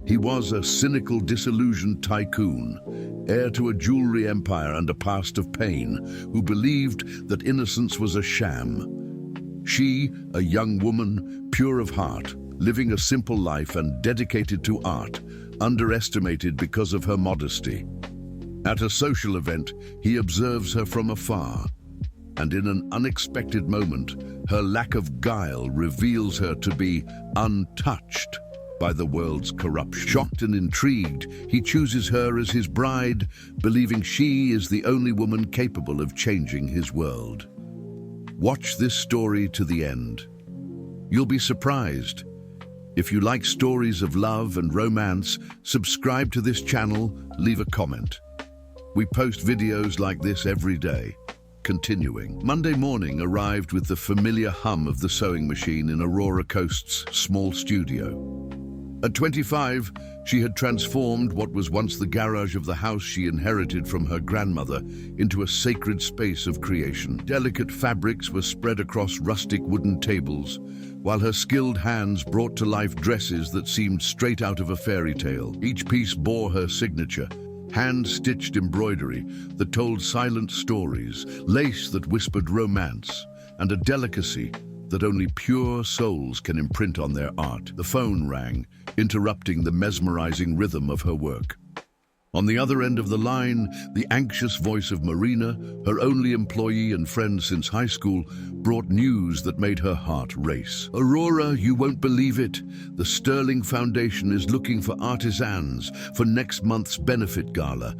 He was a cynical, disillusioned tycoon, heir to a jewelry empire and a past of pain, who believed that innocence was a sham. She, a young woman, pure of heart, living a simple life and dedicated to art, underestimated because of her modesty. At a social event, he observes her from afar, and in an unexpected moment, her lack of guile reveals her to be untouched by the world's corruption. Shocked and intrigued, he chooses her as his bride, believing she is the only woman capable of changing his world. Watch this story to the end. You'll be surprised. If you like stories of love and romance, subscribe to this channel, leave a comment. We post videos like this every day. Continuing. Monday morning arrived with the familiar hum of the sewing machine in Aurora Coast's small studio. At 25, she had transformed what was once the garage of the house she inherited from her grandmother into a sacred space of creation. Delicate fabrics were spread across rustic wooden tables, while her skilled hands brought to life dresses that seemed straight out of a fairy tale. Each piece bore her signature, hand-stitched embroidery that told silent stories, lace that whispered romance, and a delicacy that only pure souls can imprint on their art. The phone rang, interrupting the mesmerizing rhythm of her work. On the other end of the line, the anxious voice of Marina, her only employee and friend since high school, brought news that made her heart race. "Aurora, you won't believe it. The Sterling Foundation is looking for artisans for next month's benefit gala.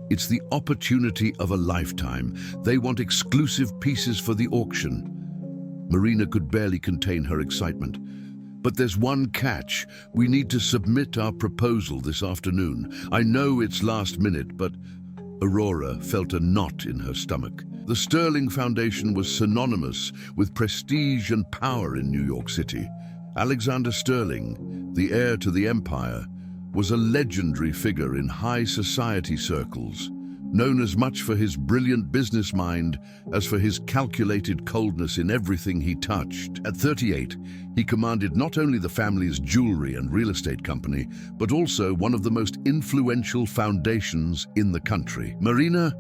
It's the opportunity of a lifetime. They want exclusive pieces for the auction." Marina could barely contain her excitement. "But there's one catch. We need to submit our proposal this afternoon. I know it's last minute, but..." Aurora felt a knot in her stomach. The Sterling Foundation was synonymous with prestige and power in New York City. Alexander Sterling, the heir to the empire, was a legendary figure in high society circles, known as much for his brilliant business mind as for his calculated coldness in everything he touched. At 38, he commanded not only the family's jewelry and real estate company, but also one of the most influential foundations in the country. "Marina,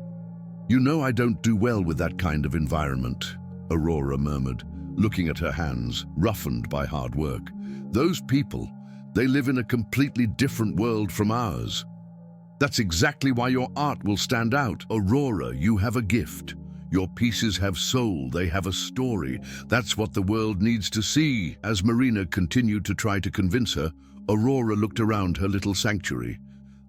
you know I don't do well with that kind of environment," Aurora murmured, looking at her hands, roughened by hard work. "Those people, they live in a completely different world from ours. That's exactly why your art will stand out. Aurora, you have a gift. Your pieces have soul, they have a story. That's what the world needs to see." As Marina continued to try to convince her, Aurora looked around her little sanctuary.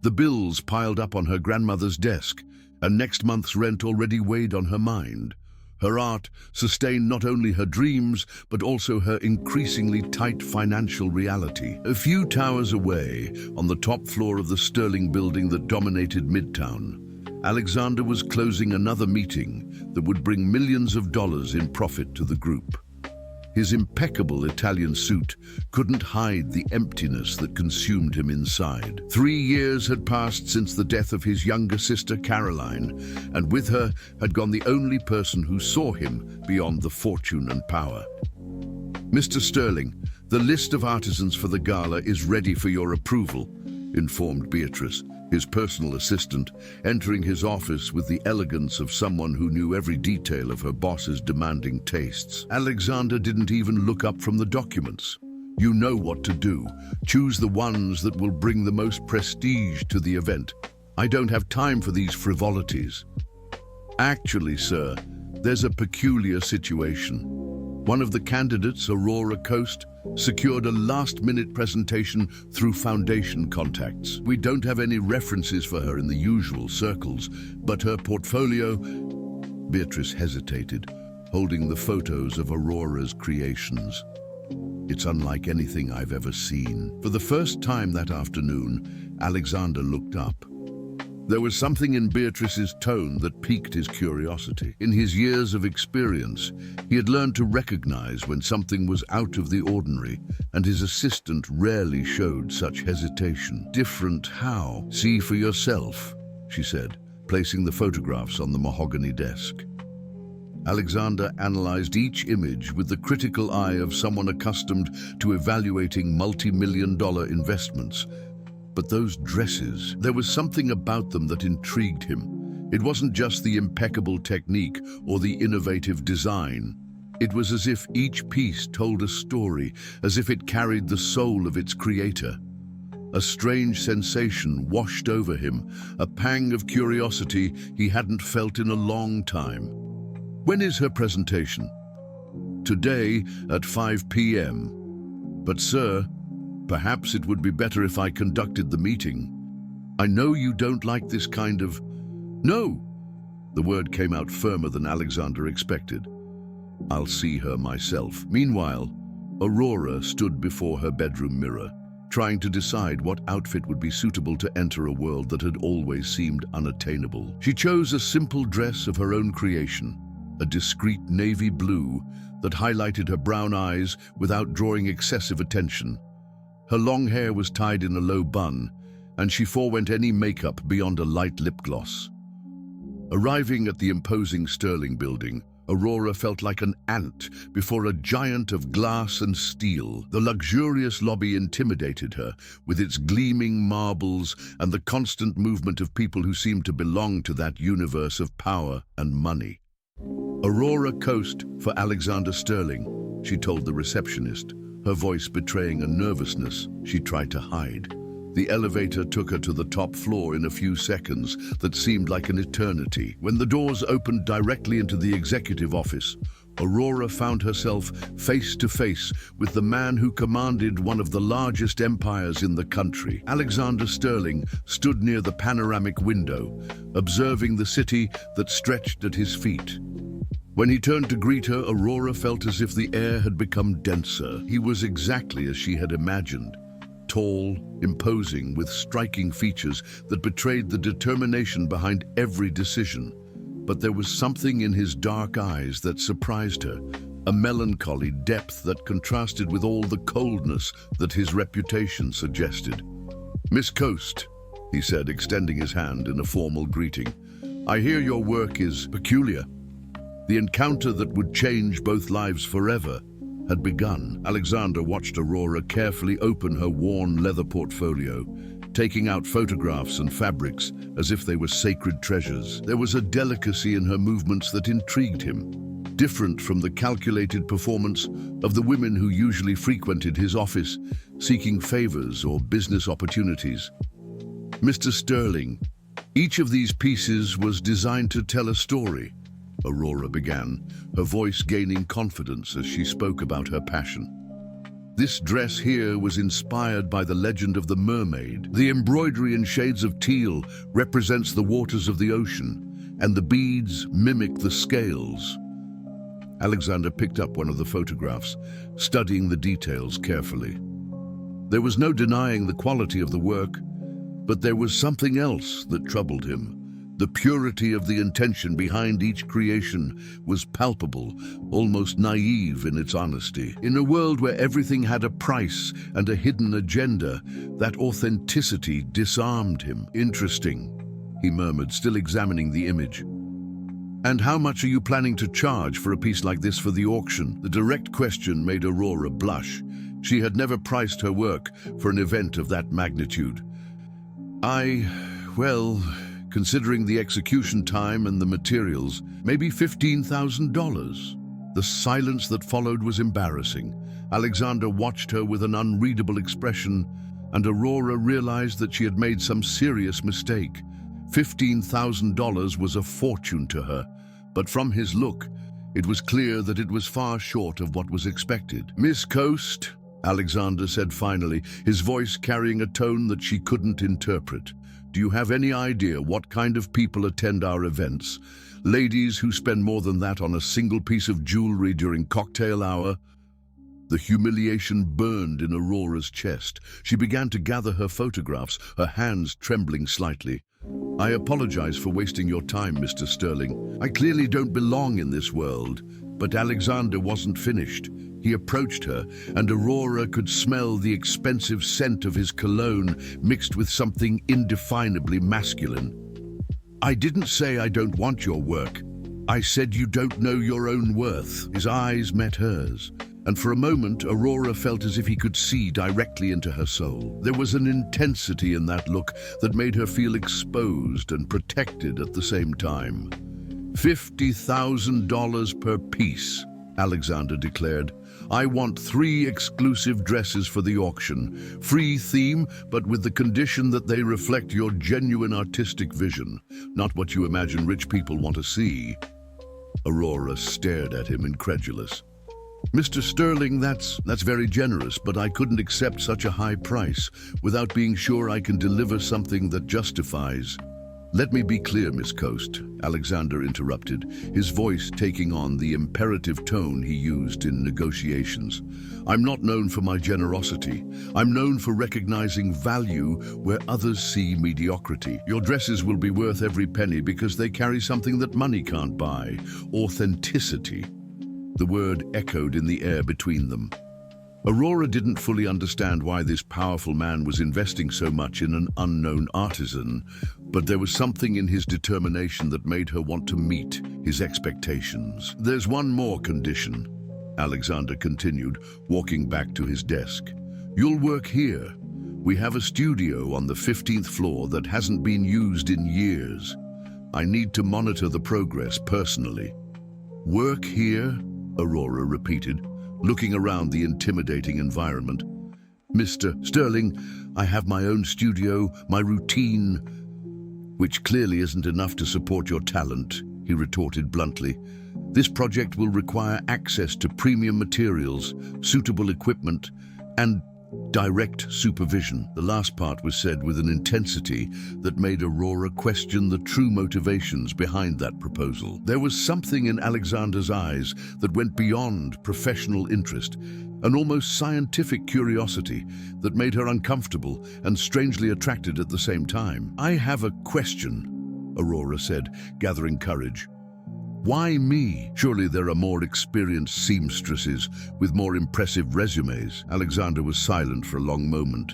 The bills piled up on her grandmother's desk, and next month's rent already weighed on her mind. Her art sustained not only her dreams, but also her increasingly tight financial reality. A few towers away, on the top floor of the Sterling building that dominated Midtown, Alexander was closing another meeting that would bring millions of dollars in profit to the group. His impeccable Italian suit couldn't hide the emptiness that consumed him inside. 3 years had passed since the death of his younger sister Caroline, and with her had gone the only person who saw him beyond the fortune and power. "Mr. Sterling, the list of artisans for the gala is ready for your approval," informed Beatrice, his personal assistant, entering his office with the elegance of someone who knew every detail of her boss's demanding tastes. Alexander didn't even look up from the documents. "You know what to do. Choose the ones that will bring the most prestige to the event. I don't have time for these frivolities." "Actually, sir, there's a peculiar situation. One of the candidates, Aurora Coast, secured a last-minute presentation through foundation contacts. We don't have any references for her in the usual circles, but her portfolio..." Beatrice hesitated, holding the photos of Aurora's creations. "It's unlike anything I've ever seen." For the first time that afternoon, Alexander looked up. There was something in Beatrice's tone that piqued his curiosity. In his years of experience, he had learned to recognize when something was out of the ordinary, and his assistant rarely showed such hesitation. "Different how? See for yourself," she said, placing the photographs on the mahogany desk. Alexander analyzed each image with the critical eye of someone accustomed to evaluating multi-million-dollar investments. But those dresses, there was something about them that intrigued him. It wasn't just the impeccable technique or the innovative design. It was as if each piece told a story, as if it carried the soul of its creator. A strange sensation washed over him, a pang of curiosity he hadn't felt in a long time. When is her presentation? Today at 5 p.m. But sir, perhaps it would be better if I conducted the meeting. I know you don't like this kind of... No! The word came out firmer than Alexander expected. I'll see her myself. Meanwhile, Aurora stood before her bedroom mirror, trying to decide what outfit would be suitable to enter a world that had always seemed unattainable. She chose a simple dress of her own creation, a discreet navy blue that highlighted her brown eyes without drawing excessive attention. Her long hair was tied in a low bun, and she forewent any makeup beyond a light lip gloss. Arriving at the imposing Sterling building, Aurora felt like an ant before a giant of glass and steel. The luxurious lobby intimidated her, with its gleaming marbles and the constant movement of people who seemed to belong to that universe of power and money. Aurora Coast for Alexander Sterling, she told the receptionist, her voice betraying a nervousness she tried to hide. The elevator took her to the top floor in a few seconds that seemed like an eternity. When the doors opened directly into the executive office, Aurora found herself face to face with the man who commanded one of the largest empires in the country. Alexander Sterling stood near the panoramic window, observing the city that stretched at his feet. When he turned to greet her, Aurora felt as if the air had become denser. He was exactly as she had imagined. Tall, imposing, with striking features that betrayed the determination behind every decision. But there was something in his dark eyes that surprised her, a melancholy depth that contrasted with all the coldness that his reputation suggested. "Miss Coast," he said, extending his hand in a formal greeting, "I hear your work is peculiar. The encounter that would change both lives forever had begun." Alexander watched Aurora carefully open her worn leather portfolio, taking out photographs and fabrics as if they were sacred treasures. There was a delicacy in her movements that intrigued him, different from the calculated performance of the women who usually frequented his office, seeking favors or business opportunities. "Mr. Sterling, each of these pieces was designed to tell a story," Aurora began, her voice gaining confidence as she spoke about her passion. "This dress here was inspired by the legend of the mermaid. The embroidery in shades of teal represents the waters of the ocean, and the beads mimic the scales." Alexander picked up one of the photographs, studying the details carefully. There was no denying the quality of the work, but there was something else that troubled him. The purity of the intention behind each creation was palpable, almost naive in its honesty. In a world where everything had a price and a hidden agenda, that authenticity disarmed him. "Interesting," he murmured, still examining the image. "And how much are you planning to charge for a piece like this for the auction?" The direct question made Aurora blush. She had never priced her work for an event of that magnitude. Well, considering the execution time and the materials, maybe $15,000. The silence that followed was embarrassing. Alexander watched her with an unreadable expression, and Aurora realized that she had made some serious mistake. $15,000 was a fortune to her, but from his look, it was clear that it was far short of what was expected. "Miss Coast," Alexander said finally, his voice carrying a tone that she couldn't interpret, "do you have any idea what kind of people attend our events? Ladies who spend more than that on a single piece of jewelry during cocktail hour?" The humiliation burned in Aurora's chest. She began to gather her photographs, her hands trembling slightly. "I apologize for wasting your time, Mr. Sterling. I clearly don't belong in this world." But Alexander wasn't finished. He approached her, and Aurora could smell the expensive scent of his cologne mixed with something indefinably masculine. "I didn't say I don't want your work. I said you don't know your own worth." His eyes met hers, and for a moment Aurora felt as if he could see directly into her soul. There was an intensity in that look that made her feel exposed and protected at the same time. $50,000 per piece, Alexander declared. I want 3 exclusive dresses for the auction. Free theme, but with the condition that they reflect your genuine artistic vision, not what you imagine rich people want to see. Aurora stared at him, incredulous. Mr. Sterling, that's very generous, but I couldn't accept such a high price without being sure I can deliver something that justifies. Let me be clear, Miss Coast, Alexander interrupted, his voice taking on the imperative tone he used in negotiations. I'm not known for my generosity. I'm known for recognizing value where others see mediocrity. Your dresses will be worth every penny because they carry something that money can't buy: authenticity. The word echoed in the air between them. Aurora didn't fully understand why this powerful man was investing so much in an unknown artisan, but there was something in his determination that made her want to meet his expectations. There's one more condition, Alexander continued, walking back to his desk. You'll work here. We have a studio on the 15th floor that hasn't been used in years. I need to monitor the progress personally. Work here? Aurora repeated, looking around the intimidating environment. Mr. Sterling, I have my own studio, my routine, which clearly isn't enough to support your talent, he retorted bluntly. This project will require access to premium materials, suitable equipment, and direct supervision. The last part was said with an intensity that made Aurora question the true motivations behind that proposal. There was something in Alexander's eyes that went beyond professional interest, an almost scientific curiosity that made her uncomfortable and strangely attracted at the same time. I have a question, Aurora said, gathering courage. Why me? Surely there are more experienced seamstresses with more impressive resumes. Alexander was silent for a long moment,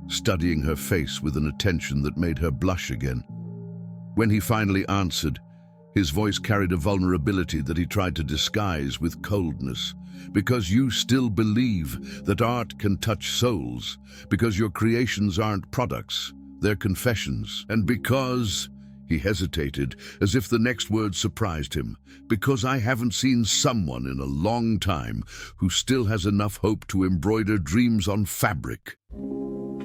studying her face with an attention that made her blush again. When he finally answered, his voice carried a vulnerability that he tried to disguise with coldness. Because you still believe that art can touch souls, because your creations aren't products, they're confessions, and because... He hesitated, as if the next word surprised him. Because I haven't seen someone in a long time who still has enough hope to embroider dreams on fabric.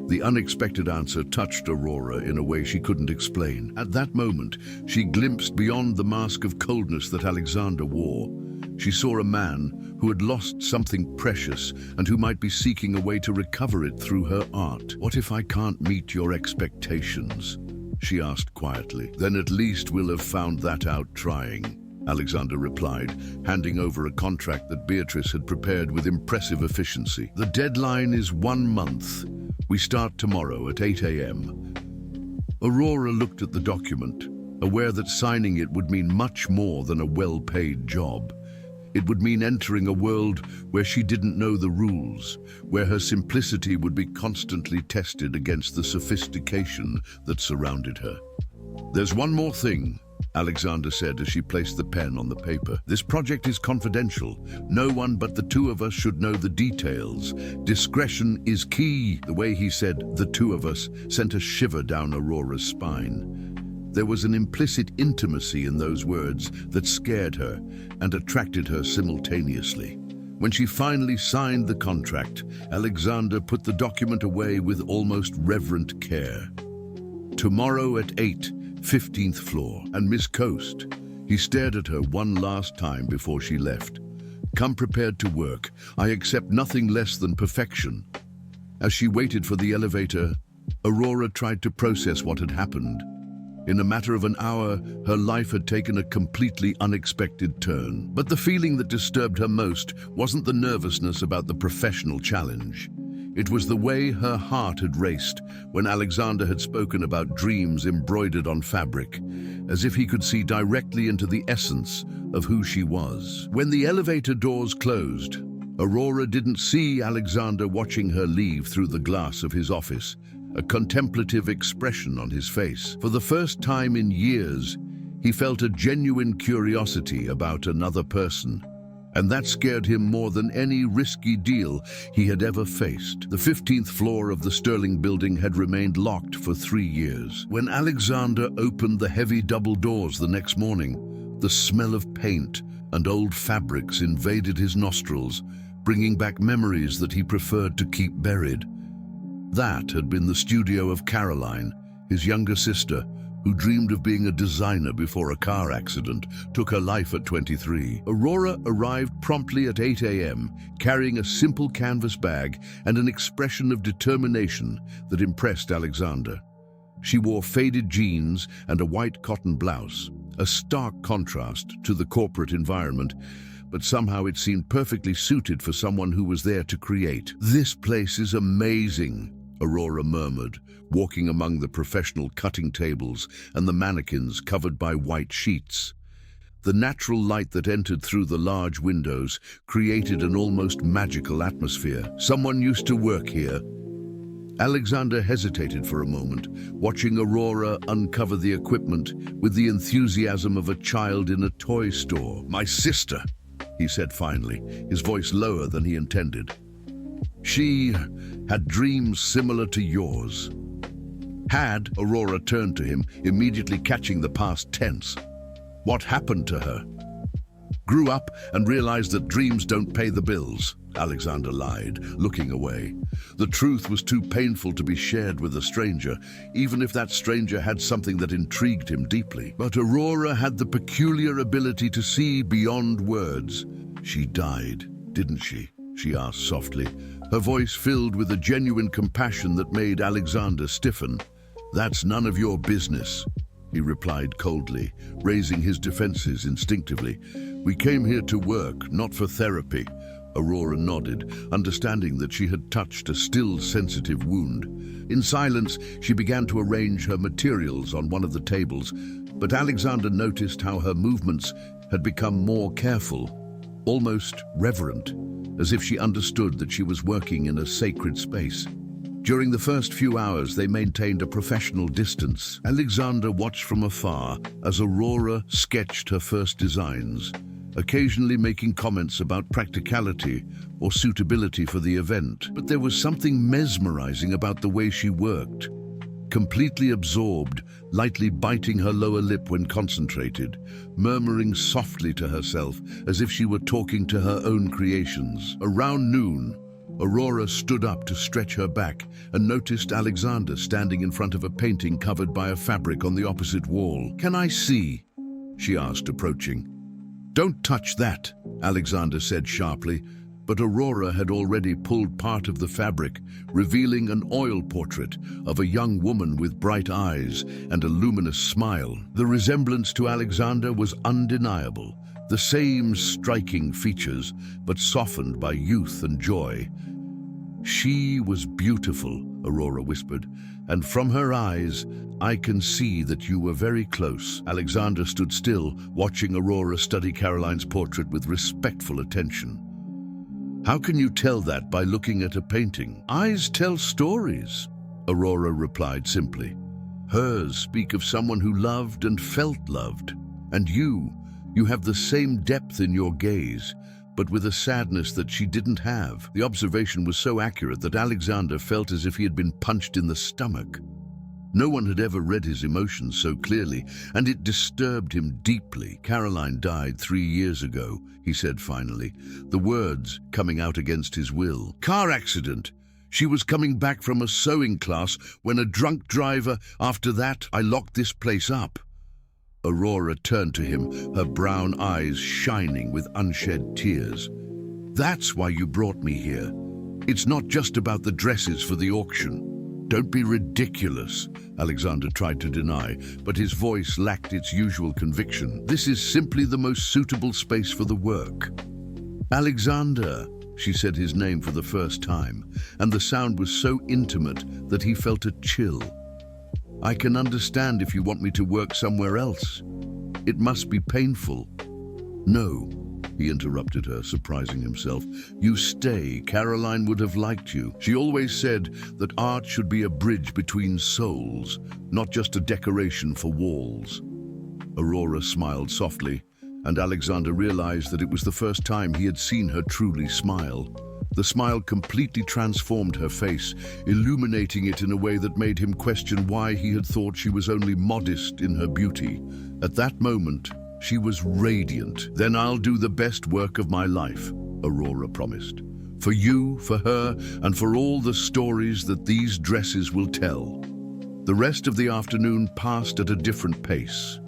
The unexpected answer touched Aurora in a way she couldn't explain. At that moment, she glimpsed beyond the mask of coldness that Alexander wore. She saw a man who had lost something precious and who might be seeking a way to recover it through her art. What if I can't meet your expectations? She asked quietly. Then at least we'll have found that out trying, Alexander replied, handing over a contract that Beatrice had prepared with impressive efficiency. The deadline is 1 month. We start tomorrow at 8 a.m. Aurora looked at the document, aware that signing it would mean much more than a well-paid job. It would mean entering a world where she didn't know the rules, where her simplicity would be constantly tested against the sophistication that surrounded her. There's one more thing, Alexander said as she placed the pen on the paper. This project is confidential. No one but the two of us should know the details. Discretion is key. The way he said "the two of us" sent a shiver down Aurora's spine. There was an implicit intimacy in those words that scared her and attracted her simultaneously. When she finally signed the contract, Alexander put the document away with almost reverent care. Tomorrow at 8, 15th floor, and Miss Coast. He stared at her one last time before she left. Come prepared to work. I accept nothing less than perfection. As she waited for the elevator, Aurora tried to process what had happened. In a matter of an hour, her life had taken a completely unexpected turn. But the feeling that disturbed her most wasn't the nervousness about the professional challenge. It was the way her heart had raced when Alexander had spoken about dreams embroidered on fabric, as if he could see directly into the essence of who she was. When the elevator doors closed, Aurora didn't see Alexander watching her leave through the glass of his office, a contemplative expression on his face. For the first time in years, he felt a genuine curiosity about another person. and that scared him more than any risky deal he had ever faced. The 15th floor of the Sterling building had remained locked for 3 years. When Alexander opened the heavy double doors the next morning, the smell of paint and old fabrics invaded his nostrils, bringing back memories that he preferred to keep buried. That had been the studio of Caroline, his younger sister, who dreamed of being a designer before a car accident took her life at 23. Aurora arrived promptly at 8 a.m., carrying a simple canvas bag and an expression of determination that impressed Alexander. She wore faded jeans and a white cotton blouse, a stark contrast to the corporate environment, but somehow it seemed perfectly suited for someone who was there to create. "This place is amazing," Aurora murmured, walking among the professional cutting tables and the mannequins covered by white sheets. The natural light that entered through the large windows created an almost magical atmosphere. "Someone used to work here." Alexander hesitated for a moment, watching Aurora uncover the equipment with the enthusiasm of a child in a toy store. "My sister," he said finally, his voice lower than he intended. "She had dreams similar to yours." Had Aurora turned to him, immediately catching the past tense. What happened to her? "Grew up and realized that dreams don't pay the bills," Alexander lied, looking away. The truth was too painful to be shared with a stranger, even if that stranger had something that intrigued him deeply. But Aurora had the peculiar ability to see beyond words. "She died, didn't she?" she asked softly, her voice filled with a genuine compassion that made Alexander stiffen. "That's none of your business," he replied coldly, raising his defenses instinctively. "We came here to work, not for therapy." Aurora nodded, understanding that she had touched a still sensitive wound. In silence, she began to arrange her materials on one of the tables, but Alexander noticed how her movements had become more careful, almost reverent, as if she understood that she was working in a sacred space. During the first few hours, they maintained a professional distance. Alexander watched from afar as Aurora sketched her first designs, occasionally making comments about practicality or suitability for the event. But there was something mesmerizing about the way she worked. Completely absorbed, lightly biting her lower lip when concentrated, murmuring softly to herself as if she were talking to her own creations. Around noon, Aurora stood up to stretch her back and noticed Alexander standing in front of a painting covered by a fabric on the opposite wall. "Can I see?" she asked, approaching. "Don't touch that," Alexander said sharply, but Aurora had already pulled part of the fabric, revealing an oil portrait of a young woman with bright eyes and a luminous smile. The resemblance to Alexander was undeniable, the same striking features, but softened by youth and joy. "She was beautiful," Aurora whispered, "and from her eyes, I can see that you were very close." Alexander stood still, watching Aurora study Caroline's portrait with respectful attention. "How can you tell that by looking at a painting?" "Eyes tell stories," Aurora replied simply. "Hers speak of someone who loved and felt loved. And you have the same depth in your gaze, but with a sadness that she didn't have." The observation was so accurate that Alexander felt as if he had been punched in the stomach. No one had ever read his emotions so clearly, and it disturbed him deeply. "Caroline died 3 years ago," he said finally, the words coming out against his will. "Car accident. She was coming back from a sewing class when a drunk driver. After that, I locked this place up." Aurora turned to him, her brown eyes shining with unshed tears. "That's why you brought me here. It's not just about the dresses for the auction." "Don't be ridiculous," Alexander tried to deny, but his voice lacked its usual conviction. "This is simply the most suitable space for the work." "Alexander," she said his name for the first time, and the sound was so intimate that he felt a chill. "I can understand if you want me to work somewhere else. It must be painful." "No," he interrupted her, surprising himself. "You stay. Caroline would have liked you. She always said that art should be a bridge between souls, not just a decoration for walls." Aurora smiled softly, and Alexander realized that it was the first time he had seen her truly smile. The smile completely transformed her face, illuminating it in a way that made him question why he had thought she was only modest in her beauty. At that moment, she was radiant. "Then I'll do the best work of my life," Aurora promised. "For you, for her, and for all the stories that these dresses will tell." The rest of the afternoon passed at a different pace.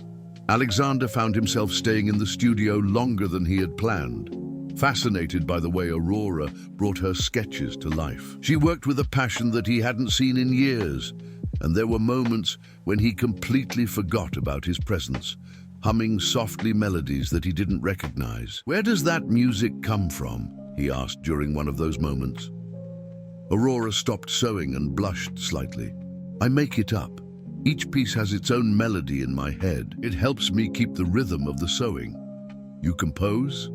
Alexander found himself staying in the studio longer than he had planned, fascinated by the way Aurora brought her sketches to life. She worked with a passion that he hadn't seen in years, and there were moments when he completely forgot about his presence, humming softly melodies that he didn't recognize. "Where does that music come from?" he asked during one of those moments. Aurora stopped sewing and blushed slightly. "I make it up. Each piece has its own melody in my head. It helps me keep the rhythm of the sewing." "You compose?"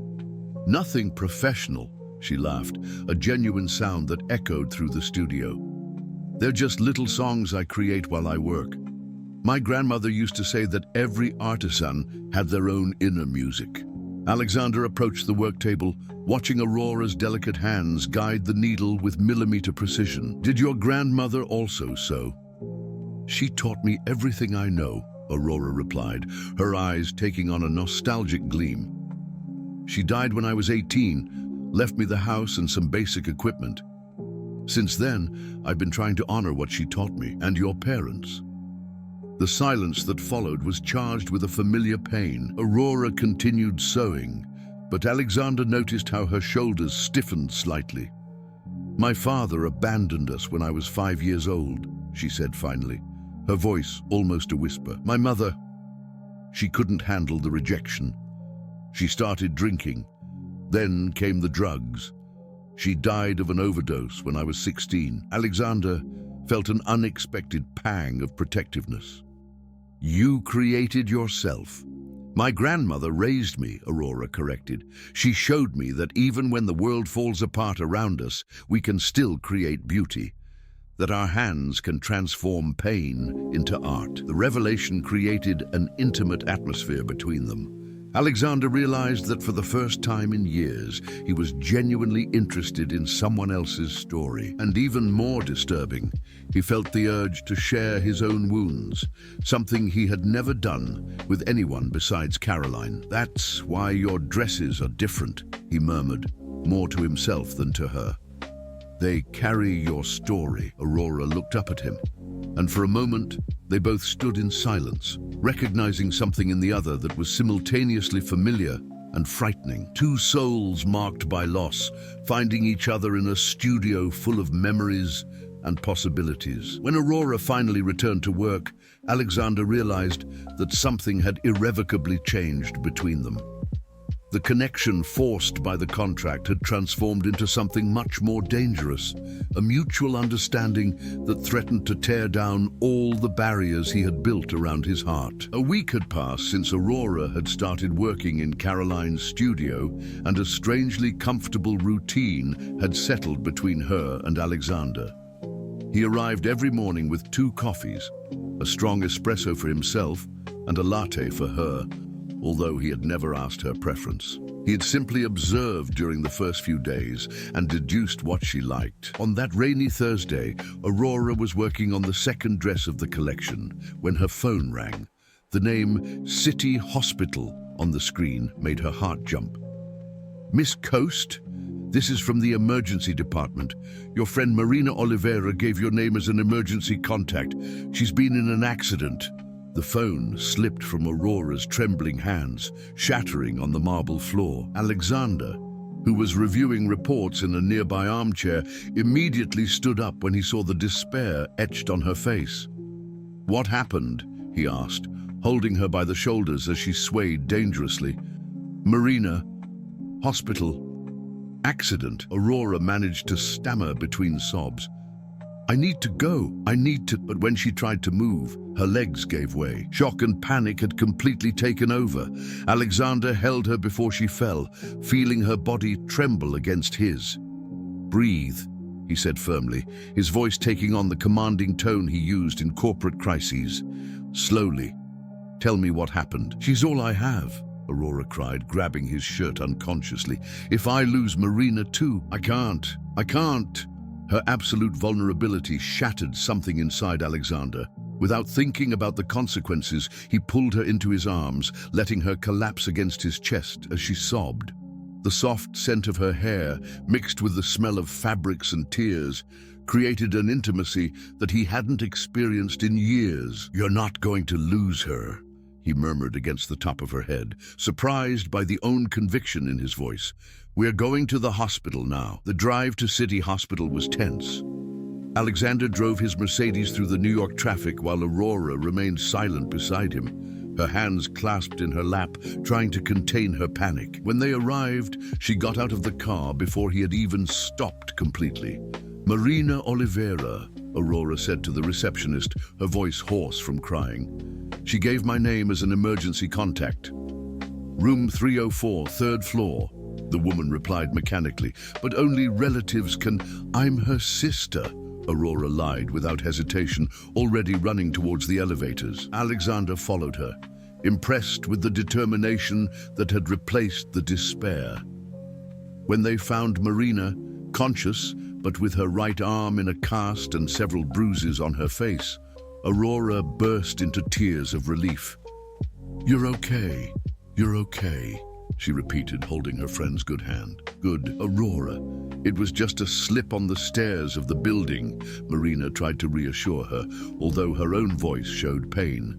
"Nothing professional," she laughed, a genuine sound that echoed through the studio. "They're just little songs I create while I work. My grandmother used to say that every artisan had their own inner music." Alexander approached the work table, watching Aurora's delicate hands guide the needle with millimeter precision. "Did your grandmother also sew?" "She taught me everything I know," Aurora replied, her eyes taking on a nostalgic gleam. "She died when I was 18, left me the house and some basic equipment. Since then, I've been trying to honor what she taught me, and your parents." The silence that followed was charged with a familiar pain. Aurora continued sewing, but Alexander noticed how her shoulders stiffened slightly. "My father abandoned us when I was 5 years old," she said finally, her voice almost a whisper. "My mother, she couldn't handle the rejection. She started drinking. Then came the drugs. She died of an overdose when I was 16. Alexander felt an unexpected pang of protectiveness. "You created yourself." "My grandmother raised me," Aurora corrected. "She showed me that even when the world falls apart around us, we can still create beauty, that our hands can transform pain into art." The revelation created an intimate atmosphere between them. Alexander realized that for the first time in years, he was genuinely interested in someone else's story. And even more disturbing, he felt the urge to share his own wounds, something he had never done with anyone besides Caroline. "That's why your dresses are different," he murmured, more to himself than to her. "They carry your story." Aurora looked up at him, and for a moment, they both stood in silence, recognizing something in the other that was simultaneously familiar and frightening. Two souls marked by loss, finding each other in a studio full of memories and possibilities. When Aurora finally returned to work, Alexander realized that something had irrevocably changed between them. The connection forced by the contract had transformed into something much more dangerous, a mutual understanding that threatened to tear down all the barriers he had built around his heart. A week had passed since Aurora had started working in Caroline's studio, and a strangely comfortable routine had settled between her and Alexander. He arrived every morning with 2 coffees, a strong espresso for himself and a latte for her, although he had never asked her preference. He had simply observed during the first few days and deduced what she liked. On that rainy Thursday, Aurora was working on the second dress of the collection when her phone rang. The name City Hospital on the screen made her heart jump. "Miss Coast? This is from the emergency department. Your friend Marina Oliveira gave your name as an emergency contact. She's been in an accident." The phone slipped from Aurora's trembling hands, shattering on the marble floor. Alexander, who was reviewing reports in a nearby armchair, immediately stood up when he saw the despair etched on her face. "What happened?" he asked, holding her by the shoulders as she swayed dangerously. "Marina, hospital, accident." Aurora managed to stammer between sobs. "I need to go, I need to..." But when she tried to move, her legs gave way. Shock and panic had completely taken over. Alexander held her before she fell, feeling her body tremble against his. "Breathe," he said firmly, his voice taking on the commanding tone he used in corporate crises. "Slowly. Tell me what happened." "She's all I have," Aurora cried, grabbing his shirt unconsciously. If I lose Marina too, I can't. Her absolute vulnerability shattered something inside Alexander. Without thinking about the consequences, he pulled her into his arms, letting her collapse against his chest as she sobbed. The soft scent of her hair, mixed with the smell of fabrics and tears, created an intimacy that he hadn't experienced in years. "You're not going to lose her," he murmured against the top of her head, surprised by the own conviction in his voice. "We're going to the hospital now." The drive to City Hospital was tense. Alexander drove his Mercedes through the New York traffic while Aurora remained silent beside him, her hands clasped in her lap, trying to contain her panic. When they arrived, she got out of the car before he had even stopped completely. "Marina Oliveira," Aurora said to the receptionist, her voice hoarse from crying. "She gave my name as an emergency contact." "Room 304, third floor," the woman replied mechanically. "But only relatives can—" "I'm her sister," Aurora lied without hesitation, already running towards the elevators. Alexander followed her, impressed with the determination that had replaced the despair. When they found Marina, conscious, but with her right arm in a cast and several bruises on her face, Aurora burst into tears of relief. You're okay, she repeated, holding her friend's good hand. "Good, Aurora. It was just a slip on the stairs of the building," Marina tried to reassure her, although her own voice showed pain.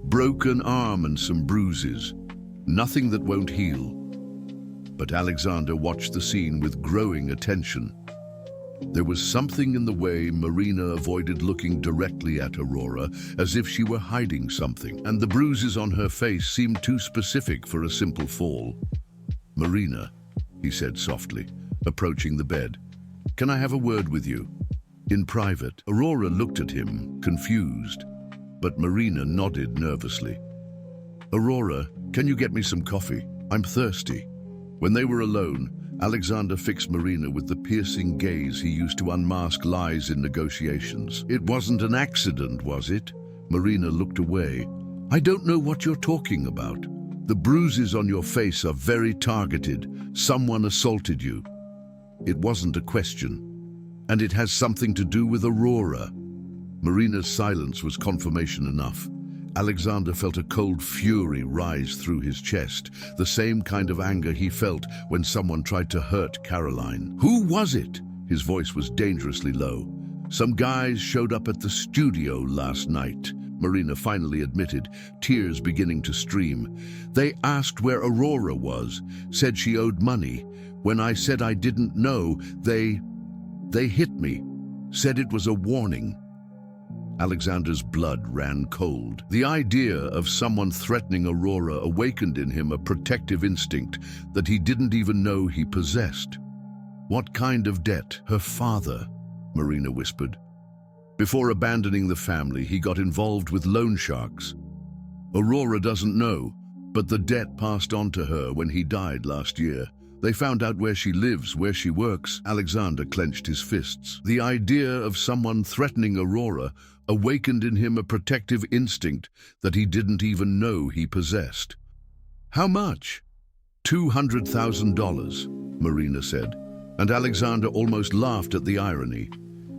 "Broken arm and some bruises. Nothing that won't heal." But Alexander watched the scene with growing attention. There was something in the way Marina avoided looking directly at Aurora, as if she were hiding something, and the bruises on her face seemed too specific for a simple fall. "Marina," he said softly, approaching the bed, "can I have a word with you? In private?" Aurora looked at him, confused, but Marina nodded nervously. "Aurora, can you get me some coffee? I'm thirsty." When they were alone, Alexander fixed Marina with the piercing gaze he used to unmask lies in negotiations. "It wasn't an accident, was it?" Marina looked away. "I don't know what you're talking about. The bruises on your face are very targeted. Someone assaulted you." "It wasn't a question. And it has something to do with Aurora." Marina's silence was confirmation enough. Alexander felt a cold fury rise through his chest, the same kind of anger he felt when someone tried to hurt Caroline. "Who was it?" His voice was dangerously low. "Some guys showed up at the studio last night," Marina finally admitted, tears beginning to stream. "They asked where Aurora was, said she owed money. When I said I didn't know, they hit me, said it was a warning." Alexander's blood ran cold. The idea of someone threatening Aurora awakened in him a protective instinct that he didn't even know he possessed. "What kind of debt?" "Her father," Marina whispered. "Before abandoning the family, he got involved with loan sharks. Aurora doesn't know, but the debt passed on to her when he died last year. They found out where she lives, where she works." Alexander clenched his fists. The idea of someone threatening Aurora awakened in him a protective instinct that he didn't even know he possessed. "How much?" $200,000, Marina said, and Alexander almost laughed at the irony.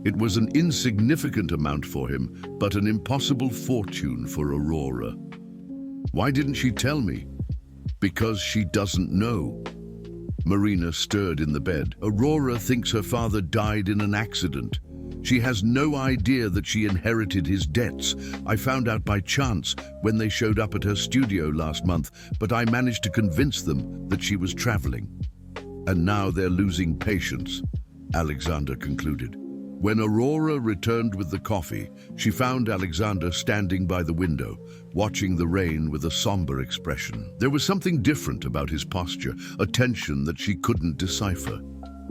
It was an insignificant amount for him, but an impossible fortune for Aurora. "Why didn't she tell me?" "Because she doesn't know." Marina stirred in the bed. "Aurora thinks her father died in an accident. She has no idea that she inherited his debts. I found out by chance when they showed up at her studio last month, but I managed to convince them that she was traveling. And now they're losing patience," Alexander concluded. When Aurora returned with the coffee, she found Alexander standing by the window, watching the rain with a somber expression. There was something different about his posture, a tension that she couldn't decipher.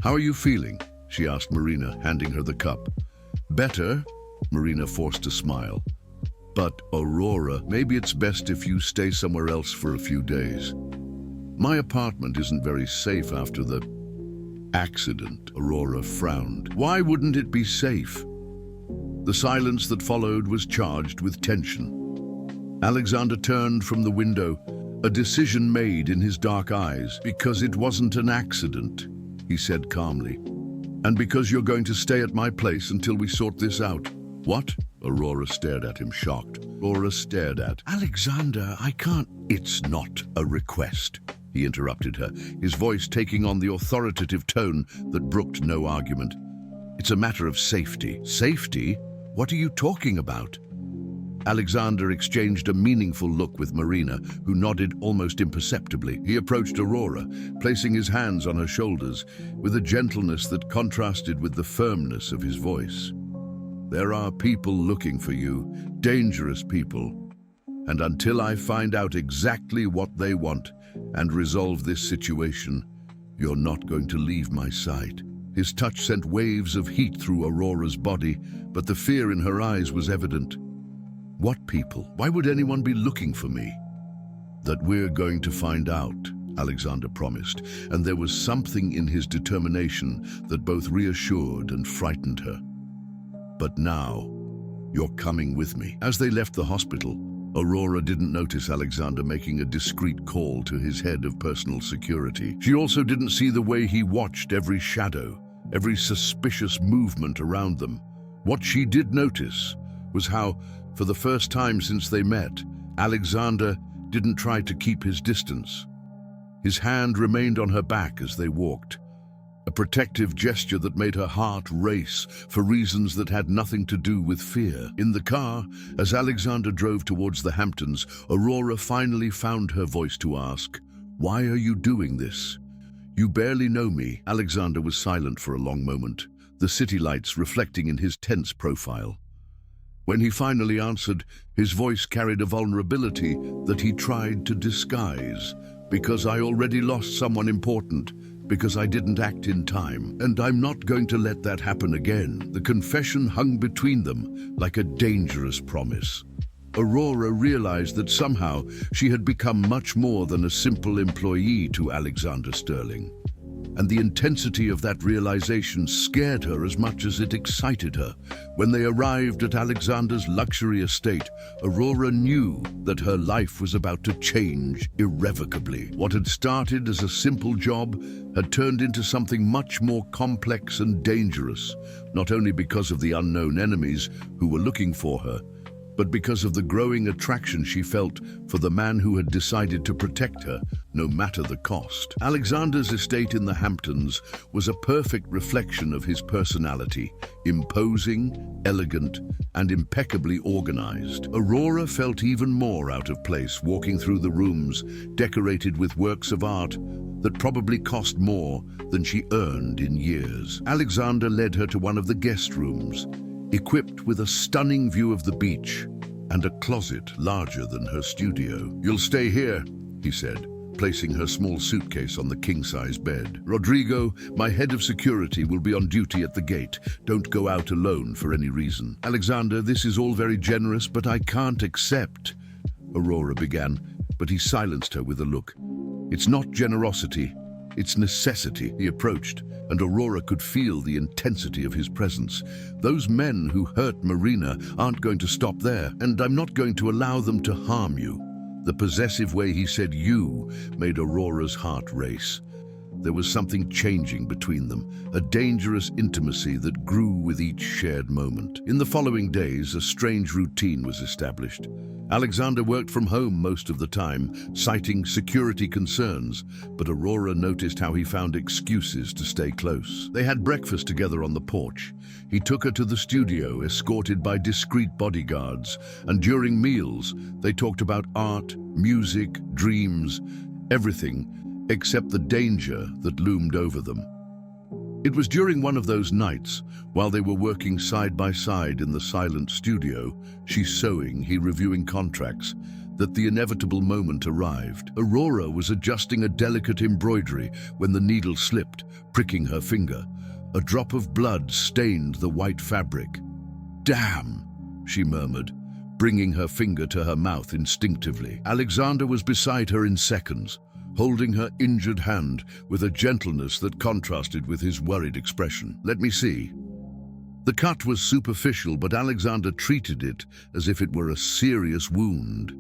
"How are you feeling?" she asked Marina, handing her the cup. "Better," Marina forced a smile. "But, Aurora, maybe it's best if you stay somewhere else for a few days. My apartment isn't very safe after the accident." Aurora frowned. "Why wouldn't it be safe?" The silence that followed was charged with tension. Alexander turned from the window, A decision made in his dark eyes. Because it wasn't an accident, he said calmly. And because you're going to stay at my place until we sort this out. What? Aurora stared at him, shocked. Aurora stared at Alexander, I can't. It's not a request, he interrupted her, his voice taking on the authoritative tone that brooked no argument. It's a matter of safety. Safety? What are you talking about? Alexander exchanged a meaningful look with Marina, who nodded almost imperceptibly. He approached Aurora, placing his hands on her shoulders, with a gentleness that contrasted with the firmness of his voice. There are people looking for you, dangerous people, and until I find out exactly what they want and resolve this situation, you're not going to leave my sight. His touch sent waves of heat through Aurora's body, but the fear in her eyes was evident. What people? Why would anyone be looking for me? That we're going to find out, Alexander promised, and there was something in his determination that both reassured and frightened her. But now, you're coming with me. As they left the hospital, Aurora didn't notice Alexander making a discreet call to his head of personal security. She also didn't see the way he watched every shadow, every suspicious movement around them. What she did notice was how, for the first time since they met, Alexander didn't try to keep his distance. His hand remained on her back as they walked, a protective gesture that made her heart race for reasons that had nothing to do with fear. In the car, as Alexander drove towards the Hamptons, Aurora finally found her voice to ask, "Why are you doing this? You barely know me." Alexander was silent for a long moment, the city lights reflecting in his tense profile. When he finally answered, his voice carried a vulnerability that he tried to disguise. "Because I already lost someone important, because I didn't act in time, and I'm not going to let that happen again." The confession hung between them like a dangerous promise. Aurora realized that somehow she had become much more than a simple employee to Alexander Sterling. And the intensity of that realization scared her as much as it excited her. When they arrived at Alexander's luxury estate, Aurora knew that her life was about to change irrevocably. What had started as a simple job had turned into something much more complex and dangerous, not only because of the unknown enemies who were looking for her, but because of the growing attraction she felt for the man who had decided to protect her, no matter the cost. Alexander's estate in the Hamptons was a perfect reflection of his personality, imposing, elegant, and impeccably organized. Aurora felt even more out of place walking through the rooms decorated with works of art that probably cost more than she earned in years. Alexander led her to one of the guest rooms, equipped with a stunning view of the beach and a closet larger than her studio. "You'll stay here," he said, placing her small suitcase on the king-size bed. "Rodrigo, my head of security, will be on duty at the gate. Don't go out alone for any reason." "Alexander, this is all very generous, but I can't accept," Aurora began, but he silenced her with a look. "It's not generosity. It's necessity." He approached, and Aurora could feel the intensity of his presence. "Those men who hurt Marina aren't going to stop there, and I'm not going to allow them to harm you." The possessive way he said "you" made Aurora's heart race. There was something changing between them, a dangerous intimacy that grew with each shared moment. In the following days, a strange routine was established. Alexander worked from home most of the time, citing security concerns, but Aurora noticed how he found excuses to stay close. They had breakfast together on the porch. He took her to the studio, escorted by discreet bodyguards, and during meals, they talked about art, music, dreams, everything except the danger that loomed over them. It was during one of those nights, while they were working side by side in the silent studio, she sewing, he reviewing contracts, that the inevitable moment arrived. Aurora was adjusting a delicate embroidery when the needle slipped, pricking her finger. A drop of blood stained the white fabric. "Damn," she murmured, bringing her finger to her mouth instinctively. Alexander was beside her in seconds, holding her injured hand with a gentleness that contrasted with his worried expression. "Let me see." The cut was superficial, but Alexander treated it as if it were a serious wound.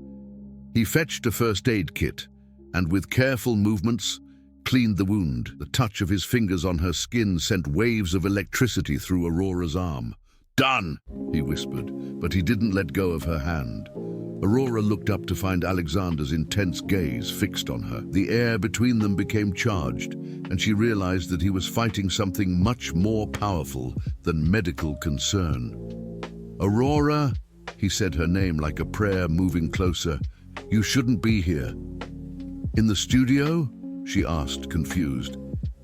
He fetched a first aid kit and with careful movements, cleaned the wound. The touch of his fingers on her skin sent waves of electricity through Aurora's arm. "Done," he whispered, but he didn't let go of her hand. Aurora looked up to find Alexander's intense gaze fixed on her. The air between them became charged, and she realized that he was fighting something much more powerful than medical concern. "Aurora," he said her name like a prayer, moving closer. "You shouldn't be here." "In the studio?" she asked, confused.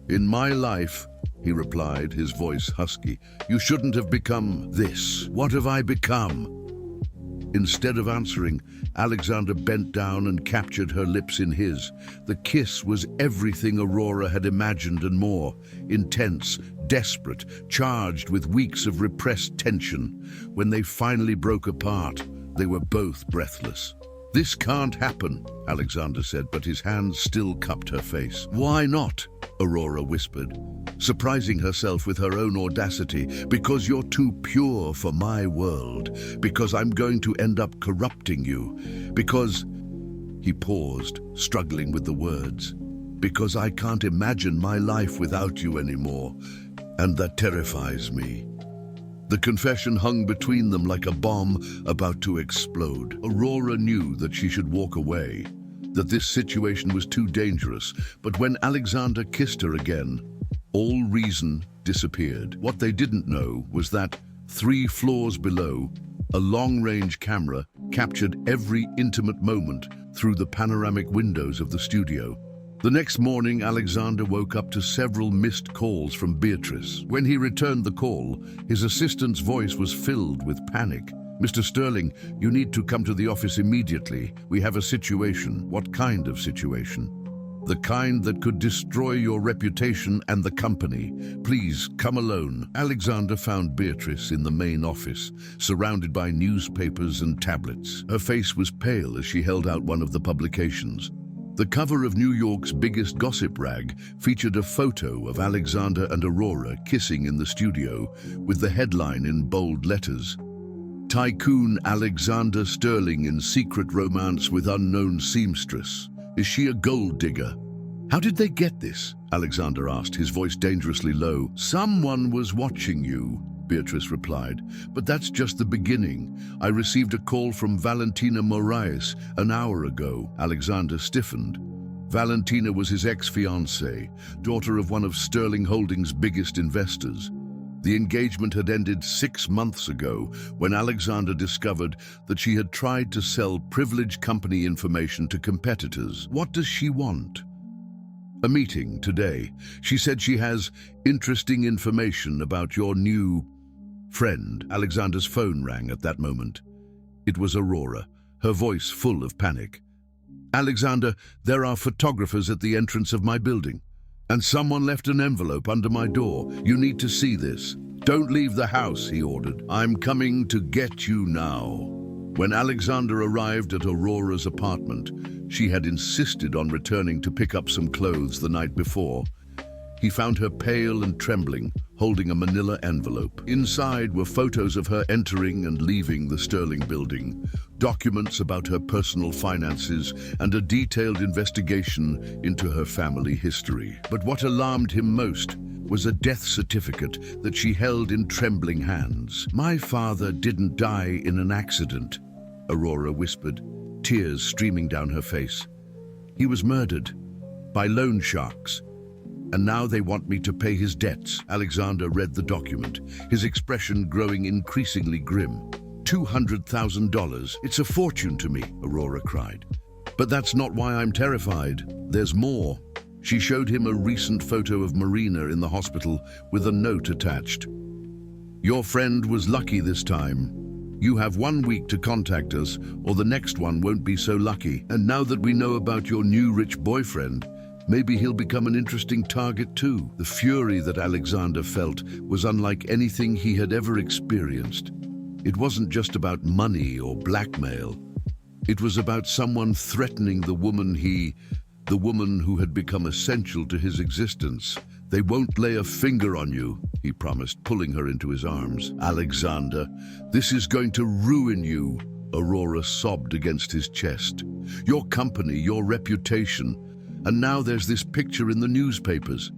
"In my life," he replied, his voice husky. "You shouldn't have become this. What have I become?" Instead of answering, Alexander bent down and captured her lips in his. The kiss was everything Aurora had imagined and more. Intense, desperate, charged with weeks of repressed tension. When they finally broke apart, they were both breathless. "This can't happen," Alexander said, but his hands still cupped her face. "Why not?" Aurora whispered, surprising herself with her own audacity. "Because you're too pure for my world. Because I'm going to end up corrupting you. Because—" He paused, struggling with the words. "Because I can't imagine my life without you anymore, and that terrifies me." The confession hung between them like a bomb about to explode. Aurora knew that she should walk away, that this situation was too dangerous, but when Alexander kissed her again, all reason disappeared. What they didn't know was that 3 floors below, a long-range camera captured every intimate moment through the panoramic windows of the studio. The next morning, Alexander woke up to several missed calls from Beatrice. When he returned the call, his assistant's voice was filled with panic. "Mr. Sterling, you need to come to the office immediately. We have a situation." "What kind of situation?" "The kind that could destroy your reputation and the company. Please, come alone." Alexander found Beatrice in the main office, surrounded by newspapers and tablets. Her face was pale as she held out one of the publications. The cover of New York's biggest gossip rag featured a photo of Alexander and Aurora kissing in the studio, with the headline in bold letters: "Tycoon Alexander Sterling in secret romance with unknown seamstress. Is she a gold digger?" "How did they get this?" Alexander asked, his voice dangerously low. "Someone was watching you," Beatrice replied. "But that's just the beginning. I received a call from Valentina Moraes an hour ago." Alexander stiffened. Valentina was his ex-fiancée, daughter of one of Sterling Holdings' biggest investors. The engagement had ended 6 months ago when Alexander discovered that she had tried to sell privileged company information to competitors. "What does she want?" "A meeting today. She said she has interesting information about your new friend." Alexander's phone rang at that moment. It was Aurora, her voice full of panic. "Alexander, there are photographers at the entrance of my building, and someone left an envelope under my door. You need to see this." "Don't leave the house," he ordered. "I'm coming to get you now." When Alexander arrived at Aurora's apartment, she had insisted on returning to pick up some clothes the night before. He found her pale and trembling, holding a manila envelope. Inside were photos of her entering and leaving the Sterling building, documents about her personal finances, and a detailed investigation into her family history. But what alarmed him most was a death certificate that she held in trembling hands. "My father didn't die in an accident," Aurora whispered, tears streaming down her face. "He was murdered by loan sharks. And now they want me to pay his debts." Alexander read the document, his expression growing increasingly grim. $200,000. "It's a fortune to me," Aurora cried. "But that's not why I'm terrified. There's more." She showed him a recent photo of Marina in the hospital with a note attached. "Your friend was lucky this time. You have 1 week to contact us, or the next one won't be so lucky. And now that we know about your new rich boyfriend, maybe he'll become an interesting target too." The fury that Alexander felt was unlike anything he had ever experienced. It wasn't just about money or blackmail. It was about someone threatening the woman who had become essential to his existence. "They won't lay a finger on you," he promised, pulling her into his arms. "Alexander, this is going to ruin you." Aurora sobbed against his chest. Your company, your reputation, and now there's this picture in the newspapers.